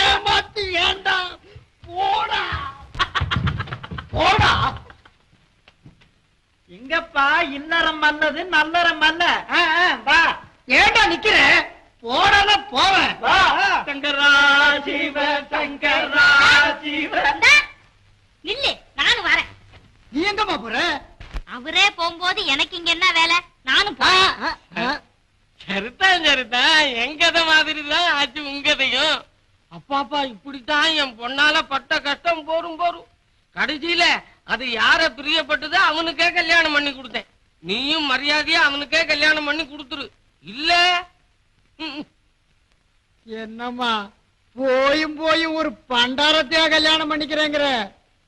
ஏமாத்தி ஏண்டா போடா போடா. எங்கப்பா இல்லறம் அல்லது நல்லறம் அல்ல. வா. ஏண்டா நிக்கிற? போடா போவேன். சங்கரா சிவ சங்கரா சிவ. நில்லு, நானும் வரேன். நீ எங்கம்மா போற? அவரே போகும்போது எனக்கு இங்க என்ன வேலை? நானும் போறேன். சரிதான் சரிதான், என் கதை மாதிரிதான் ஆச்சு உங்கதையும். அப்பாப்பா, இப்படித்தான் என் பொண்ணால பட்ட கஷ்டம் போரும் போரும். கடைசியில அது யார பிரியப்பட்டதோ அவனுக்கே கல்யாணம் பண்ணி கொடுத்தேன். நீயும் மரியாதையா அவனுக்கே கல்யாணம் பண்ணி கொடுத்துரு. இல்ல என்னம்மா போயும் போயும் ஒரு பண்டாரத்தையா கல்யாணம் பண்ணிக்கிறேங்கிற?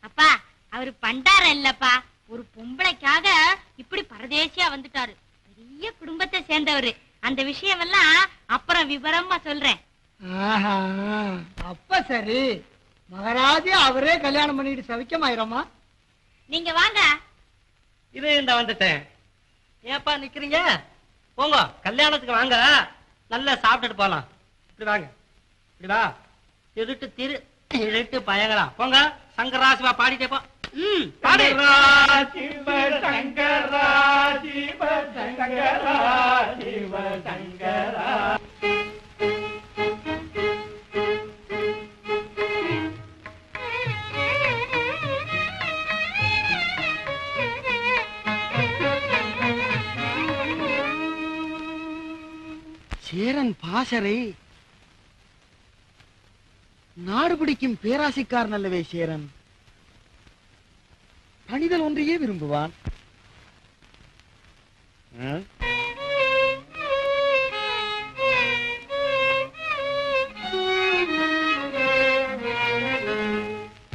அப்பா, அவரு பண்டாரம் இல்லப்பா, ஒரு பொம்பளைக்காக இப்படி பரதேசியா வந்துட்டாரு. பெரிய குடும்பத்தை சேர்ந்தவரு. அந்த விஷயம் எல்லாம் அப்புறம் விவரமா சொல்றேன். அப்ப சரி, மகாராஜா அவரே கல்யாணம் பண்ணிட்டு சவிக்கமாயிரமா? நீங்க வாங்க. இது இந்த வந்துட்டேன். ஏப்பா நிக்கிறீங்க? போங்க, கல்யாணத்துக்கு வாங்க, நல்லா சாப்பிட்டுட்டு போலாம். இப்படி வாங்க, இப்படி வா. திருட்டு திருட்டு பயங்கரம். போங்க, சங்கரா சிவா பாடிட்டே போ. பாடு. சிவ சங்கரா சிவ சங்கரா சிவ சங்கரா. சேரன் பாசறை நாடு பிடிக்கும் பேராசைக்காரன் அல்லவே சேரன். பணிதல் ஒன்றையே விரும்புவான்.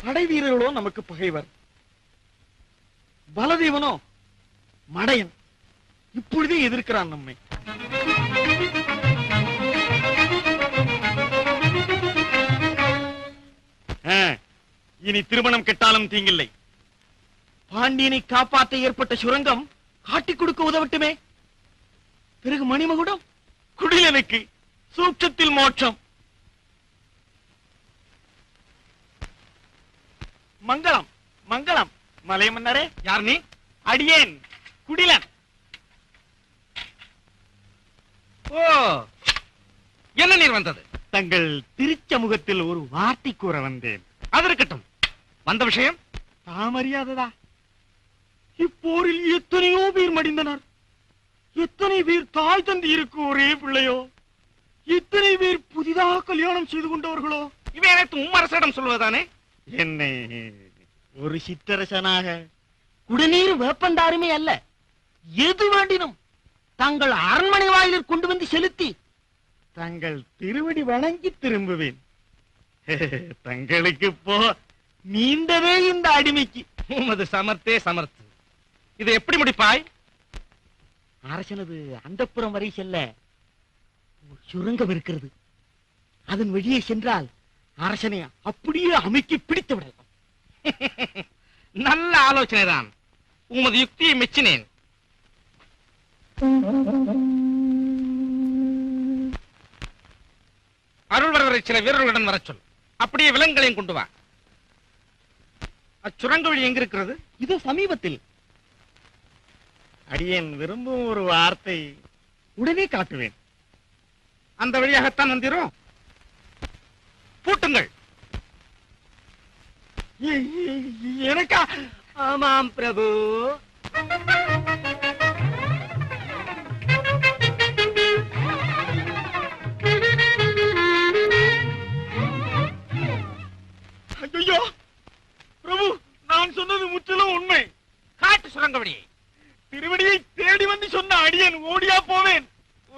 படை வீரர்களோ நமக்கு பகைவர். பலதேவனோ மடையன். இப்பொழுதே எதிர்க்கிறான் நம்மை. இனி திருமணம் கெட்டாலும் தீங்கில்லை. பாண்டியனை காப்பாற்ற ஏற்பட்ட சுரங்கம் காட்டிக் கொடுக்க உதவட்டுமே. பிறகு மணிமகுடம் குடிலனுக்கு சூட்சத்தில் மோட்சம். மங்களம் மங்களம். மலை மன்னரே. யார் நீ? அடியேன் குடிலன். ஓ, என்ன நீர் வந்தது? தங்கள் திருச்சமுகத்தில் ஒரு வார்த்தை கூற வந்தேன். அது இருக்கட்டும், வந்த விஷயம் தாமறியாததா? இப்போரில் எத்தனையோ பேர் மடிந்தனர். எத்தனை பேர் தாய் தந்தி இருக்கு ஒரே பிள்ளையோ? எத்தனை பேர் புதிதாக கல்யாணம் செய்து கொண்டவர்களோ? இவை அனைத்தும் அரசரிடம் சொல்வதானே? என்னை ஒரு சிற்றரசனாக குடிநீர் வேப்பந்தாருமே அல்ல, எது வேண்டினும் தங்கள் அரண்மனை வாயிலில் கொண்டு வந்து செலுத்தி தங்கள் திருவடி வணங்கி திரும்புவேன். தங்களுக்கு இப்போ நீண்டதே இந்த அடிமைக்கு. உமது சமர்த்தே சமர்த்து. இதை எப்படி முடிப்பாய்? அரசனது அந்தப்புறம் வரை செல்ல ஒரு சுரங்கம் இருக்கிறது. அதன் வழியே சென்றால் அரசனை அப்படியே அமைக்கி பிடித்து விடலாம். நல்ல ஆலோசனை தான். உமது யுக்தியை மெச்சினேன். அருள்வரவரை சில வீரர்களுடன் வர சொல். அப்படியே விலங்குகளையும் கொண்டு வா. அச்சுரங்க வழி எங்க இருக்கிறது? இது சமீபத்தில். அடியேன் விரும்பும் ஒரு வார்த்தை உடனே காட்டுவேன். அந்த வழியாகத்தான் வந்தீரோ? பூட்டுங்கள். எனக்கா? ஆமாம் பிரபு. ஐயோ பிரபு, நான் சொன்னது முற்றிலும் உண்மை. காட்டு சுரங்க வழியை. திருவடியை தேடி வந்து சொன்ன அடியேன் ஓடியா போவேன்.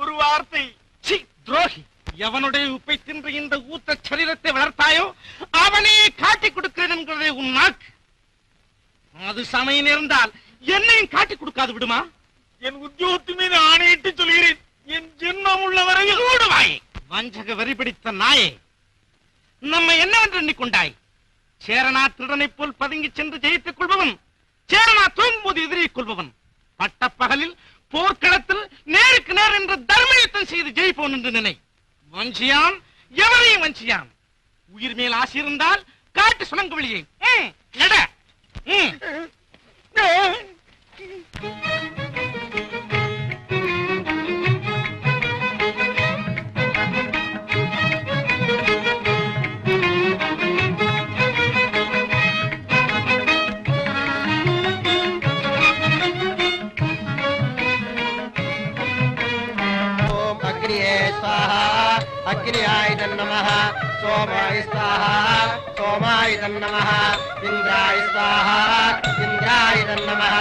ஒரு வார்த்தை. சி துரோகி! எவனுடைய உப்பை தின்று இந்த ஊத்த சரீரத்தை வளர்த்தாயோ அவனே காட்டிக் கொடுக்கிறேன் என்கிறதே உன் நாக்கு. அது சமயம் இருந்தால் என்னையும் காட்டிக் கொடுக்காது விடுமா? என் உத்தியோகத்து மீது ஆணையிட்டு சொல்கிறேன். என் ஜென்மம் உள்ள வரையில் ஓடுவாயே. வஞ்சக வெறி பிடித்த நாயே, நம்மை என்னவென்று எண்ணிக்கொண்டாய்? சேரனா திருடனை போல் பதுங்கி சென்று ஜெயித்துக் கொள்பவன், சேரனா தூங்கும்போது எதிரிக் கொள்பவன், பட்டப்பகலில் போர்க்களத்தில் நேருக்கு நேர் என்று தர்மயுத்தம் செய்து ஜெயிப்போன் என்று நினை. வஞ்சியான், எவரையும் வஞ்சியான். உயிர் மேல் ஆசை இருந்தால் காட்டு சுணங்கு வழியை நட. अग्नियाय नमः, सोमाय स्वाहा, सोमाय नमः, इंद्राय स्वाहा, इंद्राय नमः,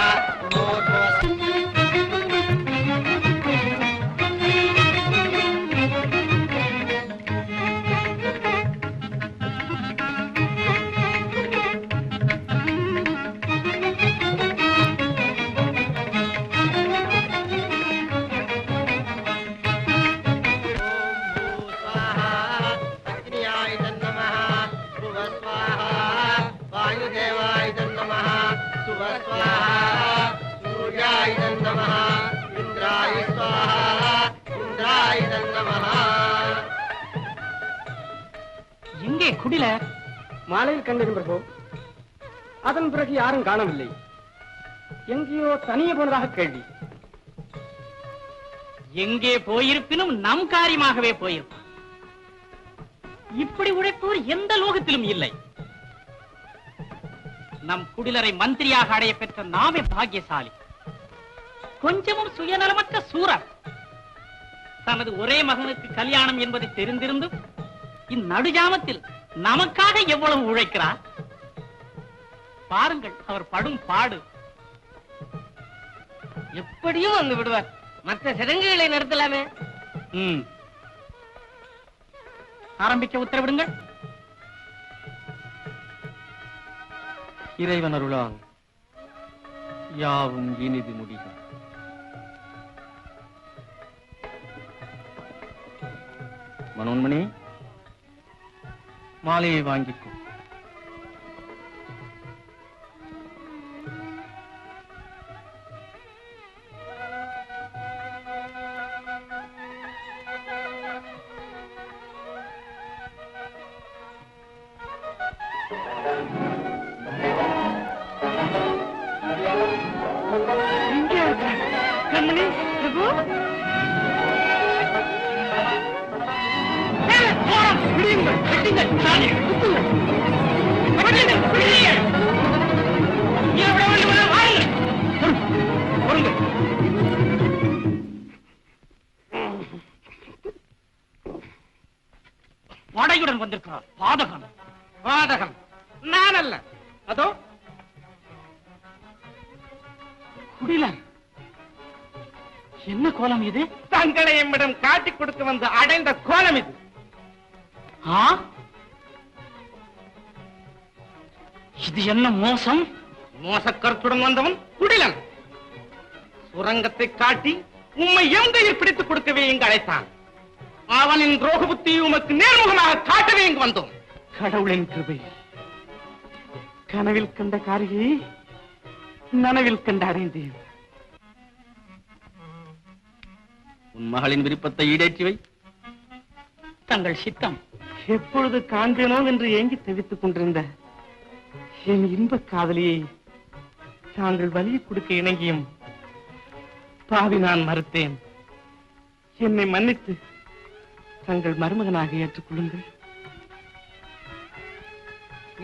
எங்கே குடில? மாலையில் கண்டேன் பிரபு. அதன் பிறகு யாரும் காணவில்லை. எங்கேயோ தனியே போனதாக கேள்வி. எங்கே போயிருப்பினும் நம் காரியமாகவே போயிருப்பான். இப்படி உழைப்போர் எந்த லோகத்திலும் இல்லை. நம் குடிலரை மந்திரியாக அடைய பெற்ற நாமே பாக்கியசாலி. கொஞ்சமும் சுயநலமற்ற சூரர். தனது ஒரே மகனுக்கு கல்யாணம் என்பதை தெரிந்திருந்தும் இந்நடுஜாமத்தில் நமக்காக எவ்வளவு உழைக்கிறார் பாருங்கள். அவர் படும் பாடு. எப்படியும் வந்து விடுவார். மற்ற சடங்குகளை நடத்தலாமே. ஆரம்பிக்க உத்தரவிடுங்கள். இறைவன் அருளால் யாவும் இனிது முடியும். மனோன்மணி, மாலையை வாங்கிக்கோ. கண்மணி பிரபு, வாடையுடன் வந்த வந்திருக்கிறார் பாதகன். பாதகன் நான் அல்ல, அதோ குடிலன். என்ன கோலம் இது? தங்களை எம்மிடம் காட்டிக் கொடுக்க வந்து அடைந்த கோலம் இது. இது என்ன மோசம்? மோசக்கருத்துடன் வந்தவன் குடிலன். சுரங்கத்தை காட்டி உம்மை எந்தையில் பிடித்துக் கொடுக்கவே இங்கு அழைத்தான். அவனின் ரோக புத்தியை உமக்கு நேர்முகமாக காட்டவே இங்கு வந்தோம். கடவுளின் கிருபை. கனவில் கண்ட காரியை நனவில் கண்டு அடைந்தேன். உன் மகளின் விருப்பத்தை ஈடேற்றி வை. தங்கள் சித்தம். எப்பொழுது காண்பேனோ என்று ஏங்கி தவித்துக் கொண்டிருந்த என் இன்ப காதலியை தாங்கள் வலியை கொடுக்க இணங்கியும் பாவி நான் மறுத்தேன். என்னை மன்னித்து தங்கள் மருமகனாக ஏற்றுக்கொள்ளுங்கள்.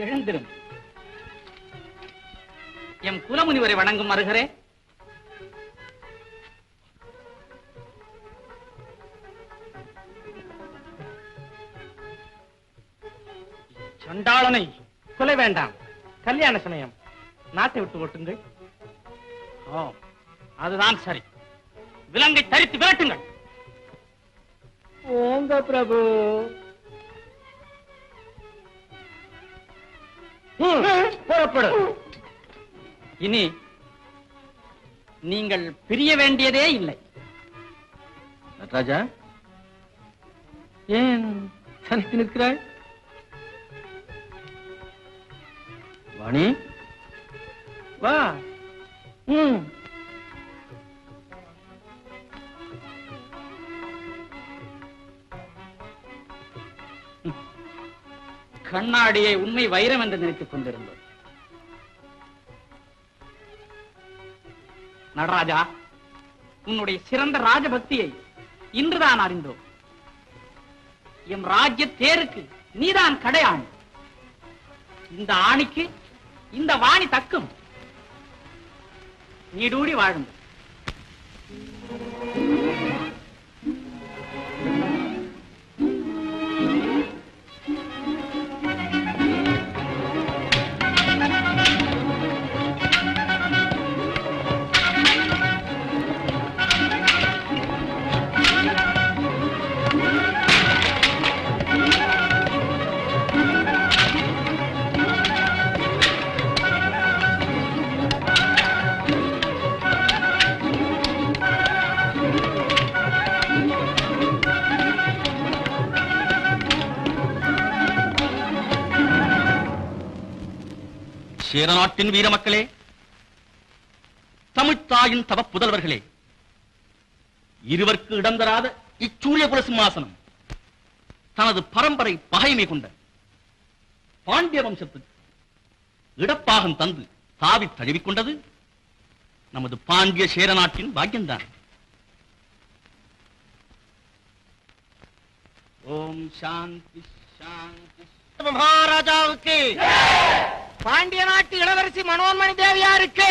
எழுந்திரும். எம் குலமுனிவரை வணங்கும் மருகரே. சண்டாளனை கொலை வேண்டாம். கல்யாண சமயம். நாட்டை விட்டு ஓட்டுங்கள். அதுதான் சரி. விலங்கை தரித்து விரட்டுங்கள். ஓங்க பிரபு. புறப்படு. இனி நீங்கள் பிரிய வேண்டியதே இல்லை. ராஜா, ஏன் தனித்து நிற்கிறாய்? வாணி, வா. கண்ணாடியை உண்மை வைரம் என்று நினைத்துக் கொண்டிருந்தோம். நடராஜா, உன்னுடைய சிறந்த ராஜபக்தியை இன்றுதான் அறிந்தோம். எம் ராஜ்ய தேருக்கு நீதான் கடையாணி. இந்த ஆணிக்கு இந்த வாணி தக்கும். நீடூடி வாழும். சேர நாட்டின் வீர மக்களே, தமிழ்த்தாயின் தவ புதல்வர்களே, இருவருக்கு இடம் தராத இச்சூரிய குல சிம்மாசனம் தனது பரம்பரை பகைமை கொண்ட பாண்டிய வம்சத்துக்கு இடப்பாகம் தந்து தாவி தழுவிக்கொண்டது நமது பாண்டிய சேர நாட்டின் பாக்கியம்தான். ஓம் சாந்தி சாந்தி. மகாராஜாவுக்கு, பாண்டிய நாட்டு இளவரசி மனோன்மணி தேவியாருக்கு